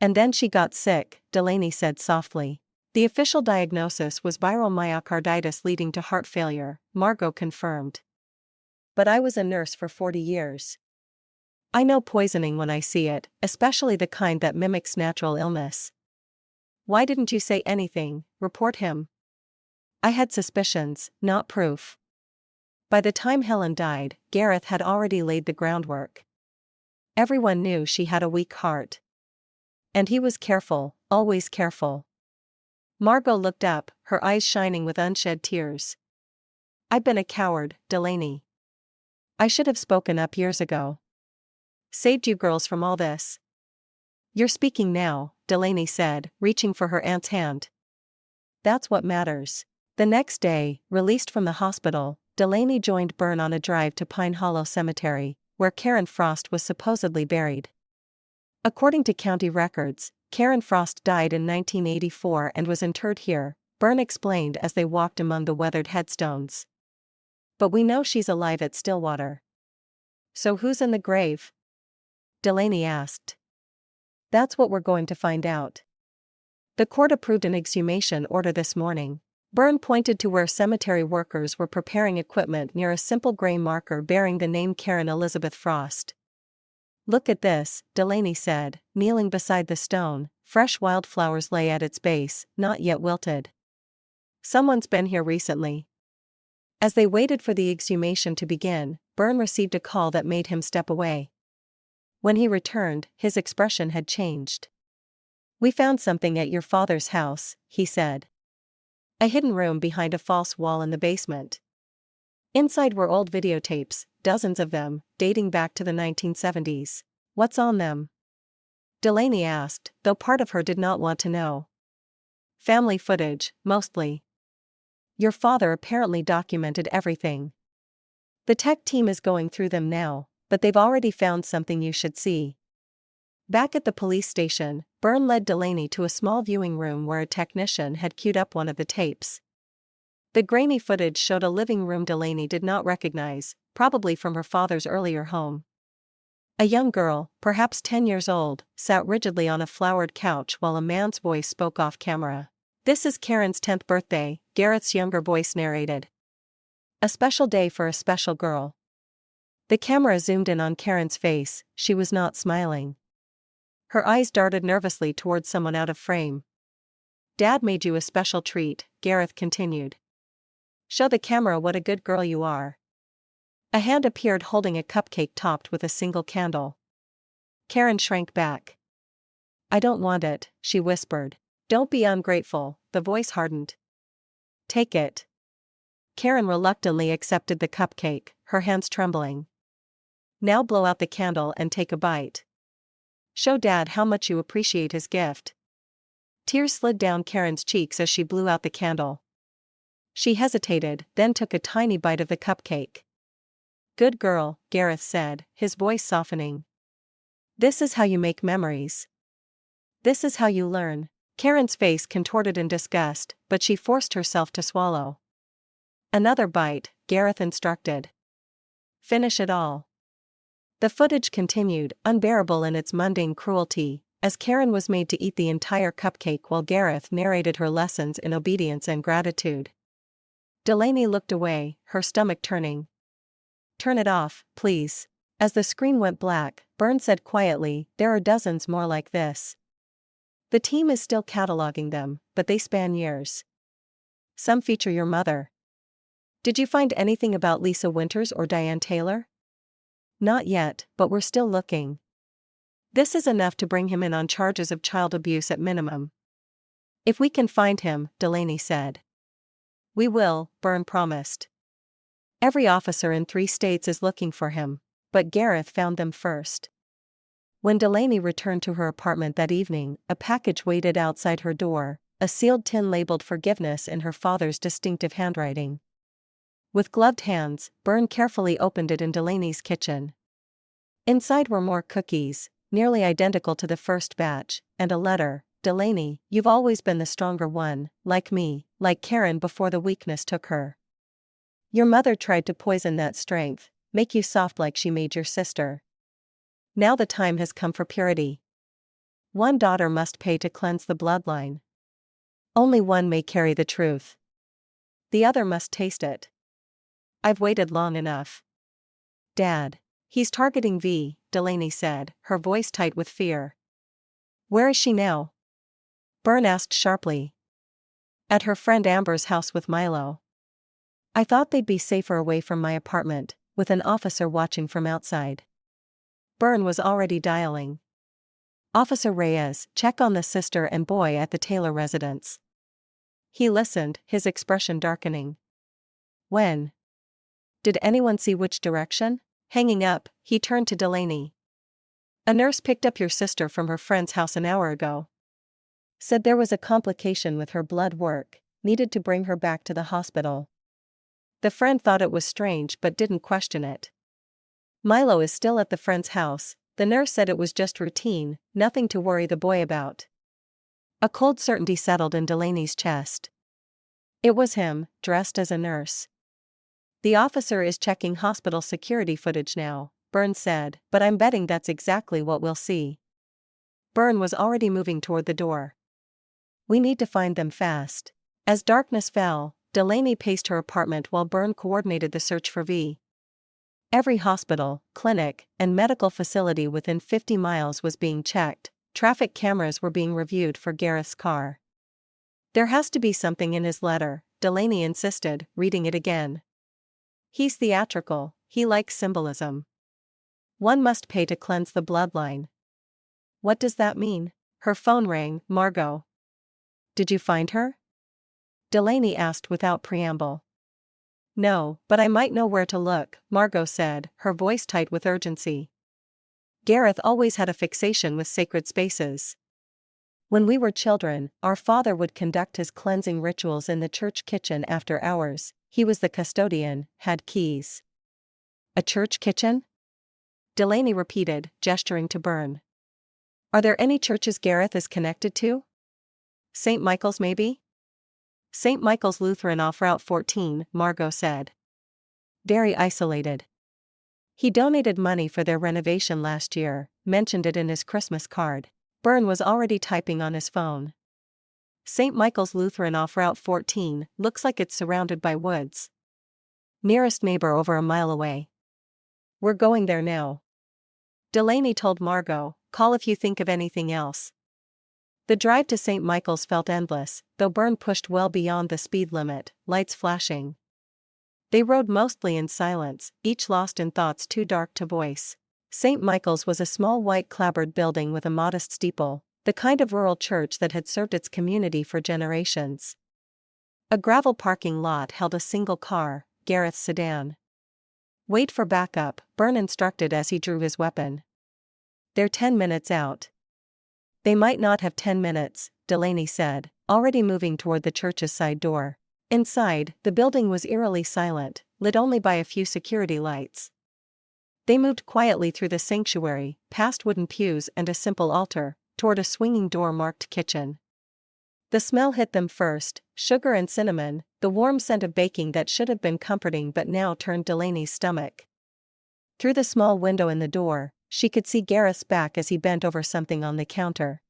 And then she got sick, Delaney said softly. The official diagnosis was viral myocarditis leading to heart failure, Margot confirmed. But I was a nurse for 40 years. I know poisoning when I see it, especially the kind that mimics natural illness. Why didn't you say anything, report him? I had suspicions, not proof. By the time Helen died, Gareth had already laid the groundwork. Everyone knew she had a weak heart. And he was careful, always careful. Margot looked up, her eyes shining with unshed tears. I've been a coward, Delaney. I should have spoken up years ago. Saved you girls from all this. You're speaking now, Delaney said, reaching for her aunt's hand. That's what matters. The next day, released from the hospital, Delaney joined Byrne on a drive to Pine Hollow Cemetery. where Karen Frost was supposedly buried. According to county records, Karen Frost died in 1984 and was interred here, Byrne explained as they walked among the weathered headstones. But we know she's alive at Stillwater. So who's in the grave? Delaney asked. That's what we're going to find out. The court approved an exhumation order this morning. Byrne pointed to where cemetery workers were preparing equipment near a simple gray marker bearing the name Karen Elizabeth Frost. Look at this, Delaney said, kneeling beside the stone. Fresh wildflowers lay at its base, not yet wilted. Someone's been here recently. As they waited for the exhumation to begin, Byrne received a call that made him step away. When he returned, his expression had changed. We found something at your father's house, he said. A hidden room behind a false wall in the basement. Inside were old videotapes, dozens of them, dating back to the 1970s. What's on them? Delaney asked, though part of her did not want to know. Family footage, mostly. Your father apparently documented everything. The tech team is going through them now, but they've already found something you should see. Back at the police station, Byrne led Delaney to a small viewing room where a technician had queued up one of the tapes. The grainy footage showed a living room Delaney did not recognize, probably from her father's earlier home. A young girl, perhaps 10 years old, sat rigidly on a flowered couch while a man's voice spoke off camera. This is Karen's 10th birthday, Gareth's younger voice narrated. A special day for a special girl. The camera zoomed in on Karen's face. She was not smiling. Her eyes darted nervously towards someone out of frame. Dad made you a special treat, Gareth continued. Show the camera what a good girl you are. A hand appeared holding a cupcake topped with a single candle. Karen shrank back. I don't want it, she whispered. Don't be ungrateful, the voice hardened. Take it. Karen reluctantly accepted the cupcake, her hands trembling. Now blow out the candle and take a bite. Show Dad how much you appreciate his gift. Tears slid down Karen's cheeks as she blew out the candle. She hesitated, then took a tiny bite of the cupcake. Good girl, Gareth said, his voice softening. This is how you make memories. This is how you learn. Karen's face contorted in disgust, but she forced herself to swallow. Another bite, Gareth instructed. Finish it all. The footage continued, unbearable in its mundane cruelty, as Karen was made to eat the entire cupcake while Gareth narrated her lessons in obedience and gratitude. Delaney looked away, her stomach turning. Turn it off, please. As the screen went black, Byrne said quietly, there are dozens more like this. The team is still cataloging them, but they span years. Some feature your mother. Did you find anything about Lisa Winters or Diane Taylor? Not yet, but we're still looking. This is enough to bring him in on charges of child abuse at minimum. If we can find him, Delaney said. We will, Byrne promised. Every officer in 3 states is looking for him, but Gareth found them first. When Delaney returned to her apartment that evening, a package waited outside her door, a sealed tin labeled forgiveness in her father's distinctive handwriting. With gloved hands, Byrne carefully opened it in Delaney's kitchen. Inside were more cookies, nearly identical to the first batch, and a letter. Delaney, you've always been the stronger one, like me, like Karen before the weakness took her. Your mother tried to poison that strength, make you soft like she made your sister. Now the time has come for purity. One daughter must pay to cleanse the bloodline. Only one may carry the truth. The other must taste it. I've waited long enough. Dad. He's targeting V, Delaney said, her voice tight with fear. Where is she now? Byrne asked sharply. At her friend Amber's house with Milo. I thought they'd be safer away from my apartment, with an officer watching from outside. Byrne was already dialing. Officer Reyes, check on the sister and boy at the Taylor residence. He listened, his expression darkening. When? Did anyone see which direction? Hanging up, he turned to Delaney. A nurse picked up your sister from her friend's house an hour ago. Said there was a complication with her blood work, needed to bring her back to the hospital. The friend thought it was strange but didn't question it. Milo is still at the friend's house. The nurse said it was just routine, nothing to worry the boy about. A cold certainty settled in Delaney's chest. It was him, dressed as a nurse. The officer is checking hospital security footage now, Burns said, but I'm betting that's exactly what we'll see. Byrne was already moving toward the door. We need to find them fast. As darkness fell, Delaney paced her apartment while Byrne coordinated the search for V. Every hospital, clinic, and medical facility within 50 miles was being checked. Traffic cameras were being reviewed for Gareth's car. There has to be something in his letter, Delaney insisted, reading it again. He's theatrical, he likes symbolism. One must pay to cleanse the bloodline. What does that mean? Her phone rang. Margot. Did you find her? Delaney asked without preamble. No, but I might know where to look, Margot said, her voice tight with urgency. Gareth always had a fixation with sacred spaces. When we were children, our father would conduct his cleansing rituals in the church kitchen after hours. He was the custodian, had keys. A church kitchen? Delaney repeated, gesturing to Byrne. Are there any churches Gareth is connected to? St. Michael's maybe? St. Michael's Lutheran off Route 14, Margot said. Very isolated. He donated money for their renovation last year, mentioned it in his Christmas card. Byrne was already typing on his phone. St. Michael's Lutheran off Route 14, looks like it's surrounded by woods. Nearest neighbor over a mile away. We're going there now. Delaney told Margot, call if you think of anything else. The drive to St. Michael's felt endless, though Byrne pushed well beyond the speed limit, lights flashing. They rode mostly in silence, each lost in thoughts too dark to voice. St. Michael's was a small white clapboard building with a modest steeple, the kind of rural church that had served its community for generations. A gravel parking lot held a single car, Gareth's sedan. Wait for backup, Byrne instructed as he drew his weapon. They're 10 minutes out. They might not have 10 minutes, Delaney said, already moving toward the church's side door. Inside, the building was eerily silent, lit only by a few security lights. They moved quietly through the sanctuary, past wooden pews and a simple altar, toward a swinging door marked kitchen. The smell hit them first, sugar and cinnamon, the warm scent of baking that should have been comforting but now turned Delaney's stomach. Through the small window in the door, she could see Gareth's back as he bent over something on the counter.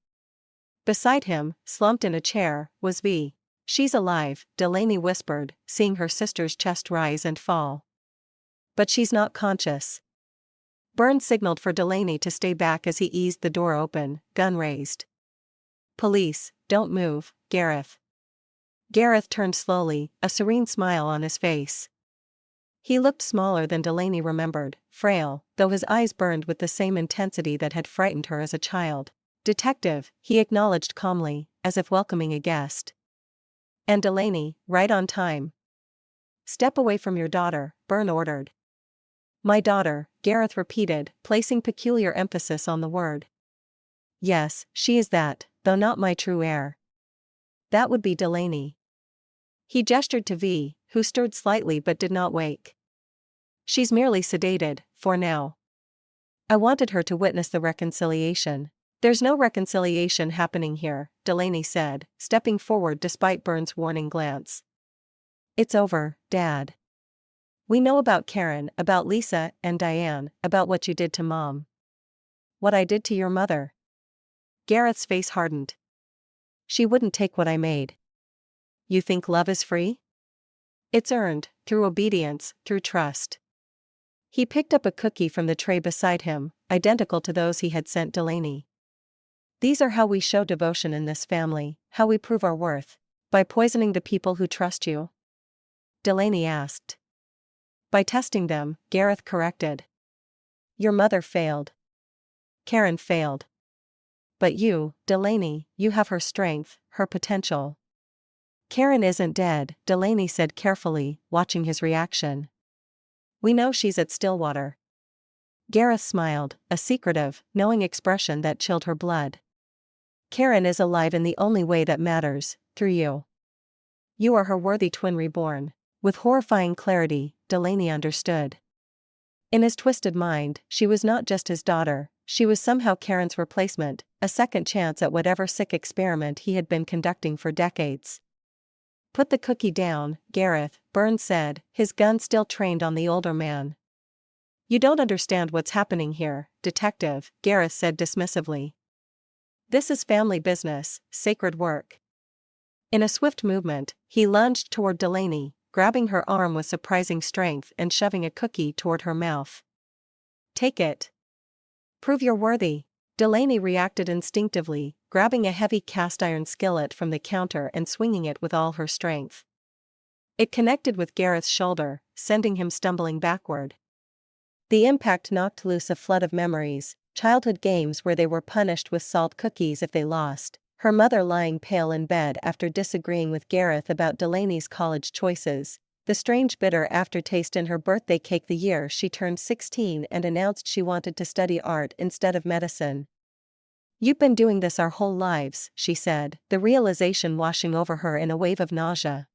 Beside him, slumped in a chair, was V. She's alive, Delaney whispered, seeing her sister's chest rise and fall. But she's not conscious. Byrne signaled for Delaney to stay back as he eased the door open, gun raised. Police, don't move, Gareth. Gareth turned slowly, a serene smile on his face. He looked smaller than Delaney remembered, frail, though his eyes burned with the same intensity that had frightened her as a child. Detective, he acknowledged calmly, as if welcoming a guest. And Delaney, right on time. Step away from your daughter, Byrne ordered. My daughter, Gareth repeated, placing peculiar emphasis on the word. Yes, she is that, though not my true heir. That would be Delaney. He gestured to V, who stirred slightly but did not wake. She's merely sedated, for now. I wanted her to witness the reconciliation. There's no reconciliation happening here, Delaney said, stepping forward despite Byrne's warning glance. It's over, Dad. We know about Karen, about Lisa and Diane, about what you did to Mom. What I did to your mother. Gareth's face hardened. She wouldn't take what I made. You think love is free? It's earned, through obedience, through trust. He picked up a cookie from the tray beside him, identical to those he had sent Delaney. These are how we show devotion in this family, how we prove our worth. By poisoning the people who trust you? Delaney asked. By testing them, Gareth corrected. Your mother failed. Karen failed. But you, Delaney, you have her strength, her potential. Karen isn't dead, Delaney said carefully, watching his reaction. We know she's at Stillwater. Gareth smiled, a secretive, knowing expression that chilled her blood. Karen is alive in the only way that matters, through you. You are her worthy twin reborn. With horrifying clarity, Delaney understood. In his twisted mind, she was not just his daughter, she was somehow Karen's replacement, a second chance at whatever sick experiment he had been conducting for decades. "Put the cookie down, Gareth," Burns said, his gun still trained on the older man. "You don't understand what's happening here, detective," Gareth said dismissively. "This is family business, sacred work." In a swift movement, he lunged toward Delaney, grabbing her arm with surprising strength and shoving a cookie toward her mouth. "Take it. Prove you're worthy." Delaney reacted instinctively, grabbing a heavy cast-iron skillet from the counter and swinging it with all her strength. It connected with Gareth's shoulder, sending him stumbling backward. The impact knocked loose a flood of memories, childhood games where they were punished with salt cookies if they lost, her mother lying pale in bed after disagreeing with Gareth about Delaney's college choices, the strange bitter aftertaste in her birthday cake the year she turned 16 and announced she wanted to study art instead of medicine. "You've been doing this our whole lives," she said, the realization washing over her in a wave of nausea.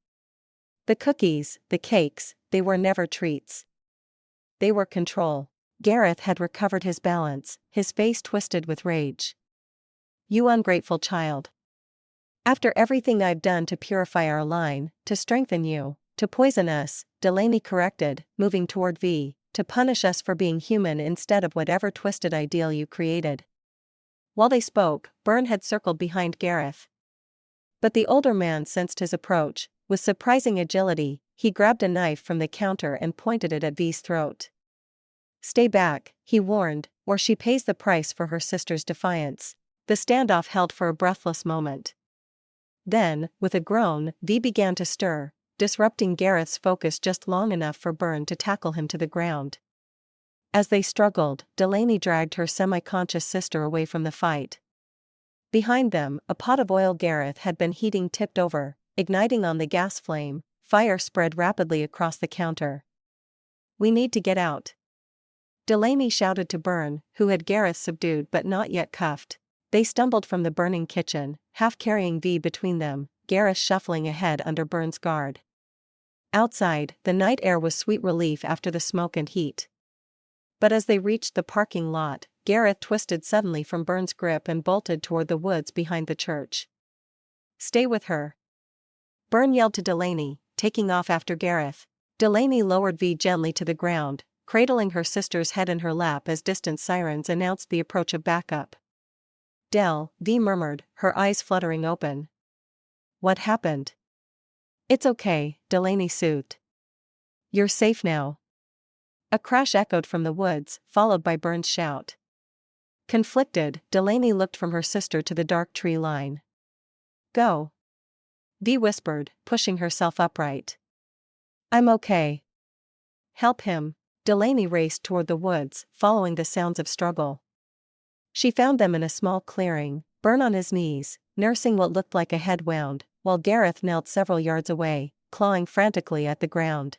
The cookies, the cakes, they were never treats. They were control. Gareth had recovered his balance, his face twisted with rage. "You ungrateful child. After everything I've done to purify our line, to strengthen you, to poison us," Delaney corrected, moving toward V, "to punish us for being human instead of whatever twisted ideal you created." While they spoke, Byrne had circled behind Gareth. But the older man sensed his approach. With surprising agility, he grabbed a knife from the counter and pointed it at V's throat. "Stay back," he warned, "or she pays the price for her sister's defiance." The standoff held for a breathless moment. Then, with a groan, V began to stir, disrupting Gareth's focus just long enough for Byrne to tackle him to the ground. As they struggled, Delaney dragged her semi-conscious sister away from the fight. Behind them, a pot of oil Gareth had been heating tipped over, igniting on the gas flame. Fire spread rapidly across the counter. "We need to get out," Delaney shouted to Byrne, who had Gareth subdued but not yet cuffed. They stumbled from the burning kitchen, half carrying V between them, Gareth shuffling ahead under Byrne's guard. Outside, the night air was sweet relief after the smoke and heat. But as they reached the parking lot, Gareth twisted suddenly from Byrne's grip and bolted toward the woods behind the church. "Stay with her," Byrne yelled to Delaney, taking off after Gareth. Delaney lowered V gently to the ground, cradling her sister's head in her lap as distant sirens announced the approach of backup. "Del," V murmured, her eyes fluttering open. "What happened?" "It's okay," Delaney soothed. "You're safe now." A crash echoed from the woods, followed by Byrne's shout. Conflicted, Delaney looked from her sister to the dark tree line. "Go," V whispered, pushing herself upright. "I'm okay." "Help him." Delaney raced toward the woods, following the sounds of struggle. She found them in a small clearing, Byrne on his knees, nursing what looked like a head wound, while Gareth knelt several yards away, clawing frantically at the ground.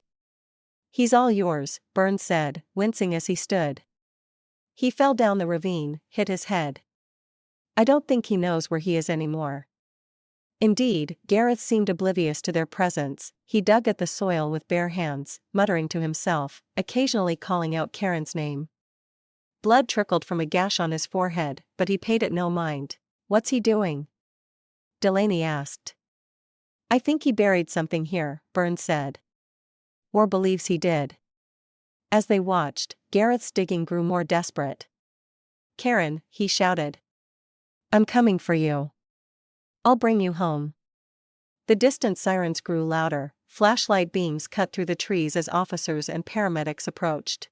"He's all yours," Byrne said, wincing as he stood. "He fell down the ravine, hit his head. I don't think he knows where he is anymore." Indeed, Gareth seemed oblivious to their presence. He dug at the soil with bare hands, muttering to himself, occasionally calling out Karen's name. Blood trickled from a gash on his forehead, but he paid it no mind. "What's he doing?" Delaney asked. "I think he buried something here," Byrne said. "Or believes he did." As they watched, Gareth's digging grew more desperate. "Karen," he shouted. "I'm coming for you. I'll bring you home." The distant sirens grew louder, flashlight beams cut through the trees as officers and paramedics approached.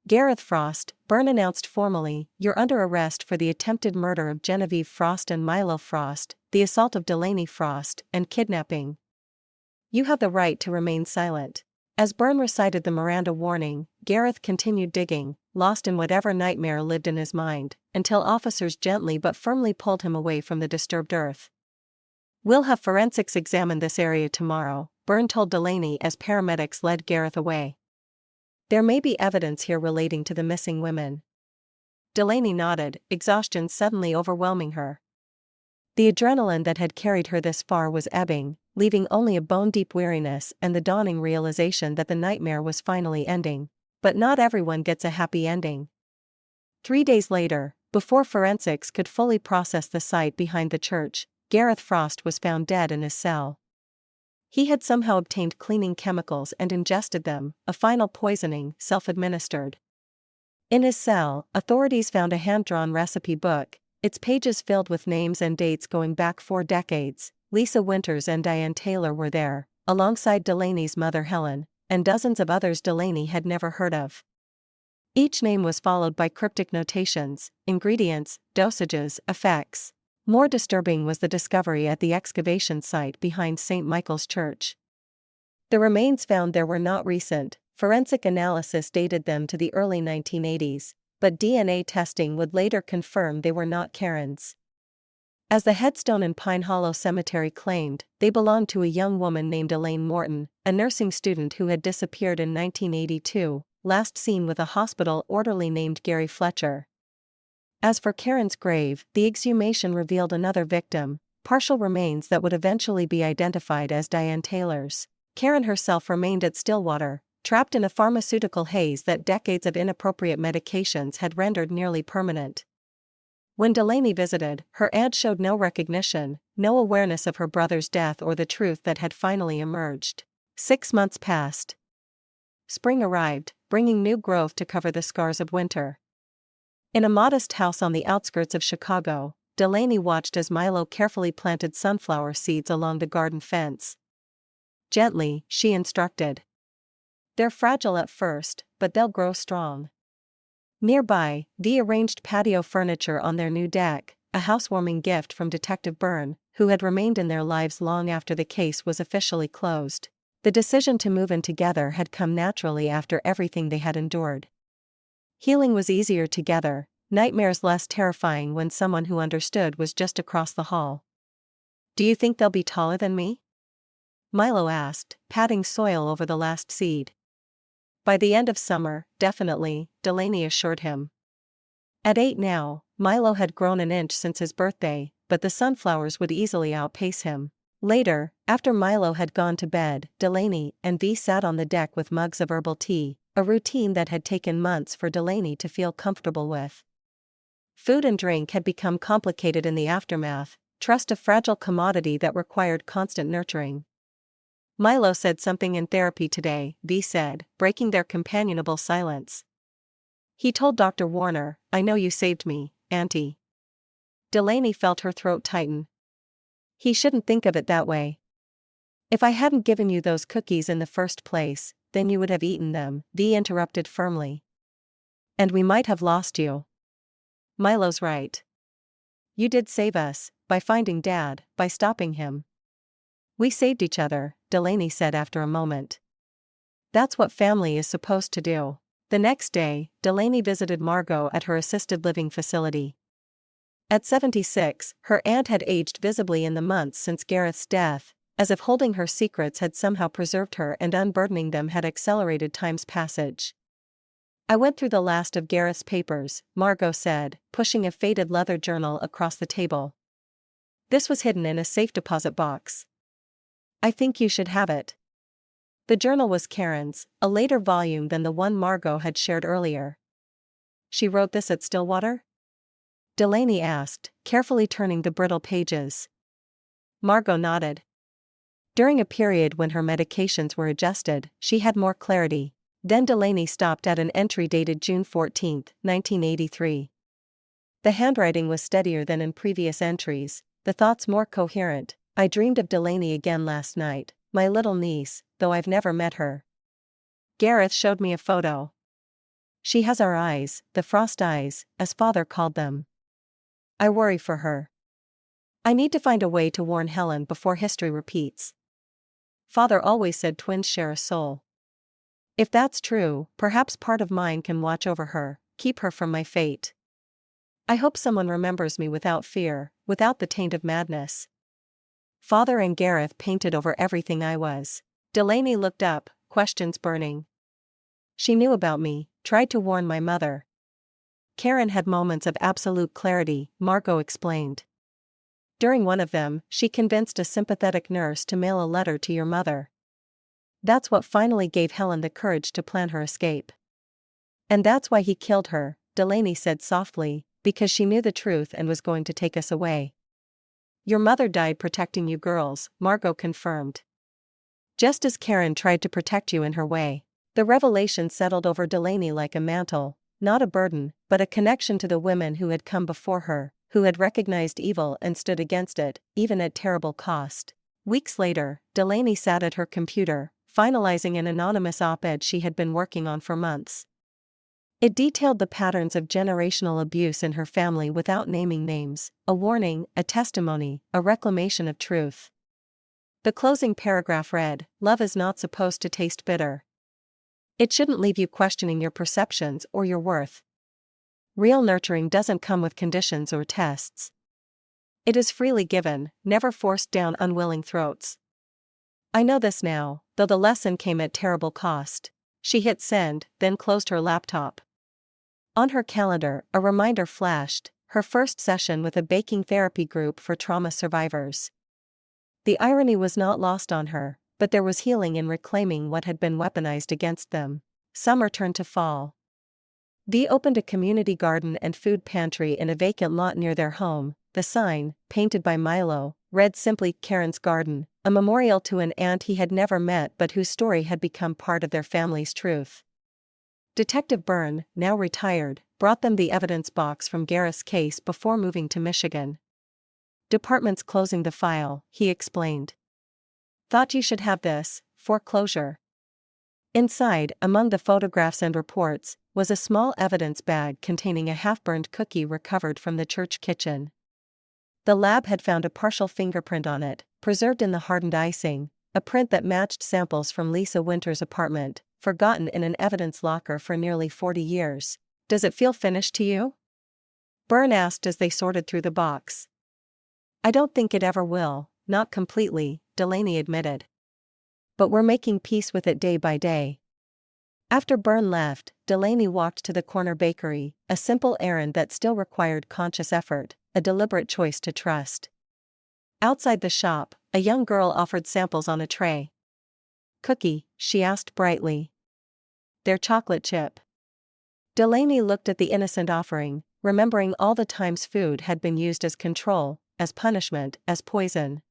"Gareth Frost," Byrne announced formally, "you're under arrest for the attempted murder of Genevieve Frost and Milo Frost, the assault of Delaney Frost, and kidnapping. You have the right to remain silent." As Byrne recited the Miranda warning, Gareth continued digging, lost in whatever nightmare lived in his mind, until officers gently but firmly pulled him away from the disturbed earth. "We'll have forensics examine this area tomorrow," Byrne told Delaney as paramedics led Gareth away. "There may be evidence here relating to the missing women." Delaney nodded, exhaustion suddenly overwhelming her. The adrenaline that had carried her this far was ebbing, leaving only a bone-deep weariness and the dawning realization that the nightmare was finally ending. But not everyone gets a happy ending. 3 days later, before forensics could fully process the site behind the church, Gareth Frost was found dead in his cell. He had somehow obtained cleaning chemicals and ingested them, a final poisoning, self-administered. In his cell, authorities found a hand-drawn recipe book, its pages filled with names and dates going back 4 decades. Lisa Winters and Diane Taylor were there, alongside Delaney's mother Helen, and dozens of others Delaney had never heard of. Each name was followed by cryptic notations, ingredients, dosages, effects. More disturbing was the discovery at the excavation site behind St. Michael's Church. The remains found there were not recent. Forensic analysis dated them to the early 1980s, but DNA testing would later confirm they were not Karen's. As the headstone in Pine Hollow Cemetery claimed, they belonged to a young woman named Elaine Morton, a nursing student who had disappeared in 1982, last seen with a hospital orderly named Gary Fletcher. As for Karen's grave, the exhumation revealed another victim, partial remains that would eventually be identified as Diane Taylor's. Karen herself remained at Stillwater, trapped in a pharmaceutical haze that decades of inappropriate medications had rendered nearly permanent. When Delaney visited, her aunt showed no recognition, no awareness of her brother's death or the truth that had finally emerged. 6 months passed. Spring arrived, bringing new growth to cover the scars of winter. In a modest house on the outskirts of Chicago, Delaney watched as Milo carefully planted sunflower seeds along the garden fence. Gently, she instructed. They're fragile at first, but they'll grow strong. Nearby, Dee arranged patio furniture on their new deck, a housewarming gift from Detective Byrne, who had remained in their lives long after the case was officially closed. The decision to move in together had come naturally after everything they had endured. Healing was easier together, nightmares less terrifying when someone who understood was just across the hall. "Do you think they'll be taller than me?" Milo asked, patting soil over the last seed. "By the end of summer, definitely," Delaney assured him. At 8 now, Milo had grown an inch since his birthday, but the sunflowers would easily outpace him. Later, after Milo had gone to bed, Delaney and V sat on the deck with mugs of herbal tea, a routine that had taken months for Delaney to feel comfortable with. Food and drink had become complicated in the aftermath, trust a fragile commodity that required constant nurturing. "Milo said something in therapy today," V said, breaking their companionable silence. "He told Dr. Warner, 'I know you saved me, Auntie.'" Delaney felt her throat tighten. "He shouldn't think of it that way. If I hadn't given you those cookies in the first place, then you would have eaten them," V interrupted firmly. "And we might have lost you." "Milo's right. You did save us, by finding Dad, by stopping him." "We saved each other," Delaney said after a moment. "That's what family is supposed to do." The next day, Delaney visited Margot at her assisted living facility. At 76, her aunt had aged visibly in the months since Gareth's death, as if holding her secrets had somehow preserved her and unburdening them had accelerated time's passage. "I went through the last of Gareth's papers," Margot said, pushing a faded leather journal across the table. "This was hidden in a safe deposit box. I think you should have it." The journal was Karen's, a later volume than the one Margot had shared earlier. "She wrote this at Stillwater?" Delaney asked, carefully turning the brittle pages. Margot nodded. During a period when her medications were adjusted, she had more clarity. Then Delaney stopped at an entry dated June 14, 1983. The handwriting was steadier than in previous entries, the thoughts more coherent. "I dreamed of Delaney again last night, my little niece, though I've never met her. Gareth showed me a photo. She has our eyes, the frost eyes, as Father called them. I worry for her. I need to find a way to warn Helen before history repeats. Father always said twins share a soul. If that's true, perhaps part of mine can watch over her, keep her from my fate. I hope someone remembers me without fear, without the taint of madness. Father and Gareth painted over everything I was." Delaney looked up, questions burning. "She knew about me, tried to warn my mother." Karen had moments of absolute clarity, Margot explained. "During one of them, she convinced a sympathetic nurse to mail a letter to your mother. That's what finally gave Helen the courage to plan her escape." And that's why he killed her, Delaney said softly, because she knew the truth and was going to take us away. Your mother died protecting you girls, Margot confirmed. Just as Karen tried to protect you in her way. The revelation settled over Delaney like a mantle, not a burden, but a connection to the women who had come before her, who had recognized evil and stood against it, even at terrible cost. Weeks later, Delaney sat at her computer, finalizing an anonymous op-ed she had been working on for months. It detailed the patterns of generational abuse in her family without naming names, a warning, a testimony, a reclamation of truth. The closing paragraph read, "Love is not supposed to taste bitter. It shouldn't leave you questioning your perceptions or your worth. Real nurturing doesn't come with conditions or tests. It is freely given, never forced down unwilling throats." I know this now, though the lesson came at terrible cost. She hit send, then closed her laptop. On her calendar, a reminder flashed, her first session with a baking therapy group for trauma survivors. The irony was not lost on her, but there was healing in reclaiming what had been weaponized against them. Summer turned to fall. Dee opened a community garden and food pantry in a vacant lot near their home. The sign, painted by Milo, read simply Karen's Garden, a memorial to an aunt he had never met but whose story had become part of their family's truth. Detective Byrne, now retired, brought them the evidence box from Gareth's case before moving to Michigan. "Department's closing the file," he explained. "Thought you should have this, for closure." Inside, among the photographs and reports, was a small evidence bag containing a half-burned cookie recovered from the church kitchen. The lab had found a partial fingerprint on it, preserved in the hardened icing, a print that matched samples from Lisa Winter's apartment, forgotten in an evidence locker for nearly 40 years. "Does it feel finished to you?" Byrne asked as they sorted through the box. "I don't think it ever will, not completely," Delaney admitted. "But we're making peace with it day by day." After Byrne left, Delaney walked to the corner bakery, a simple errand that still required conscious effort, a deliberate choice to trust. Outside the shop, a young girl offered samples on a tray. "Cookie?" she asked brightly. "They're chocolate chip." Delaney looked at the innocent offering, remembering all the times food had been used as control, as punishment, as poison.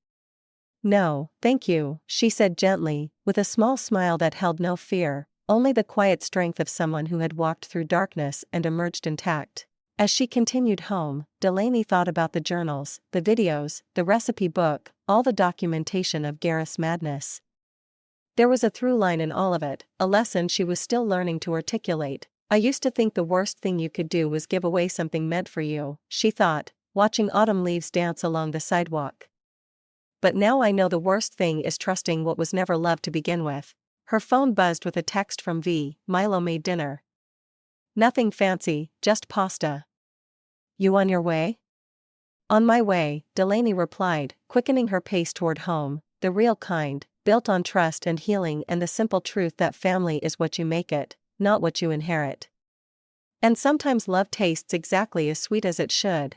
"No, thank you," she said gently, with a small smile that held no fear, only the quiet strength of someone who had walked through darkness and emerged intact. As she continued home, Delaney thought about the journals, the videos, the recipe book, all the documentation of Gareth's madness. There was a through line in all of it, a lesson she was still learning to articulate. "I used to think the worst thing you could do was give away something meant for you," she thought, watching autumn leaves dance along the sidewalk. "But now I know the worst thing is trusting what was never loved to begin with." Her phone buzzed with a text from V. "Milo made dinner. Nothing fancy, just pasta. You on your way?" "On my way," Delaney replied, quickening her pace toward home, the real kind, built on trust and healing and the simple truth that family is what you make it, not what you inherit. And sometimes love tastes exactly as sweet as it should.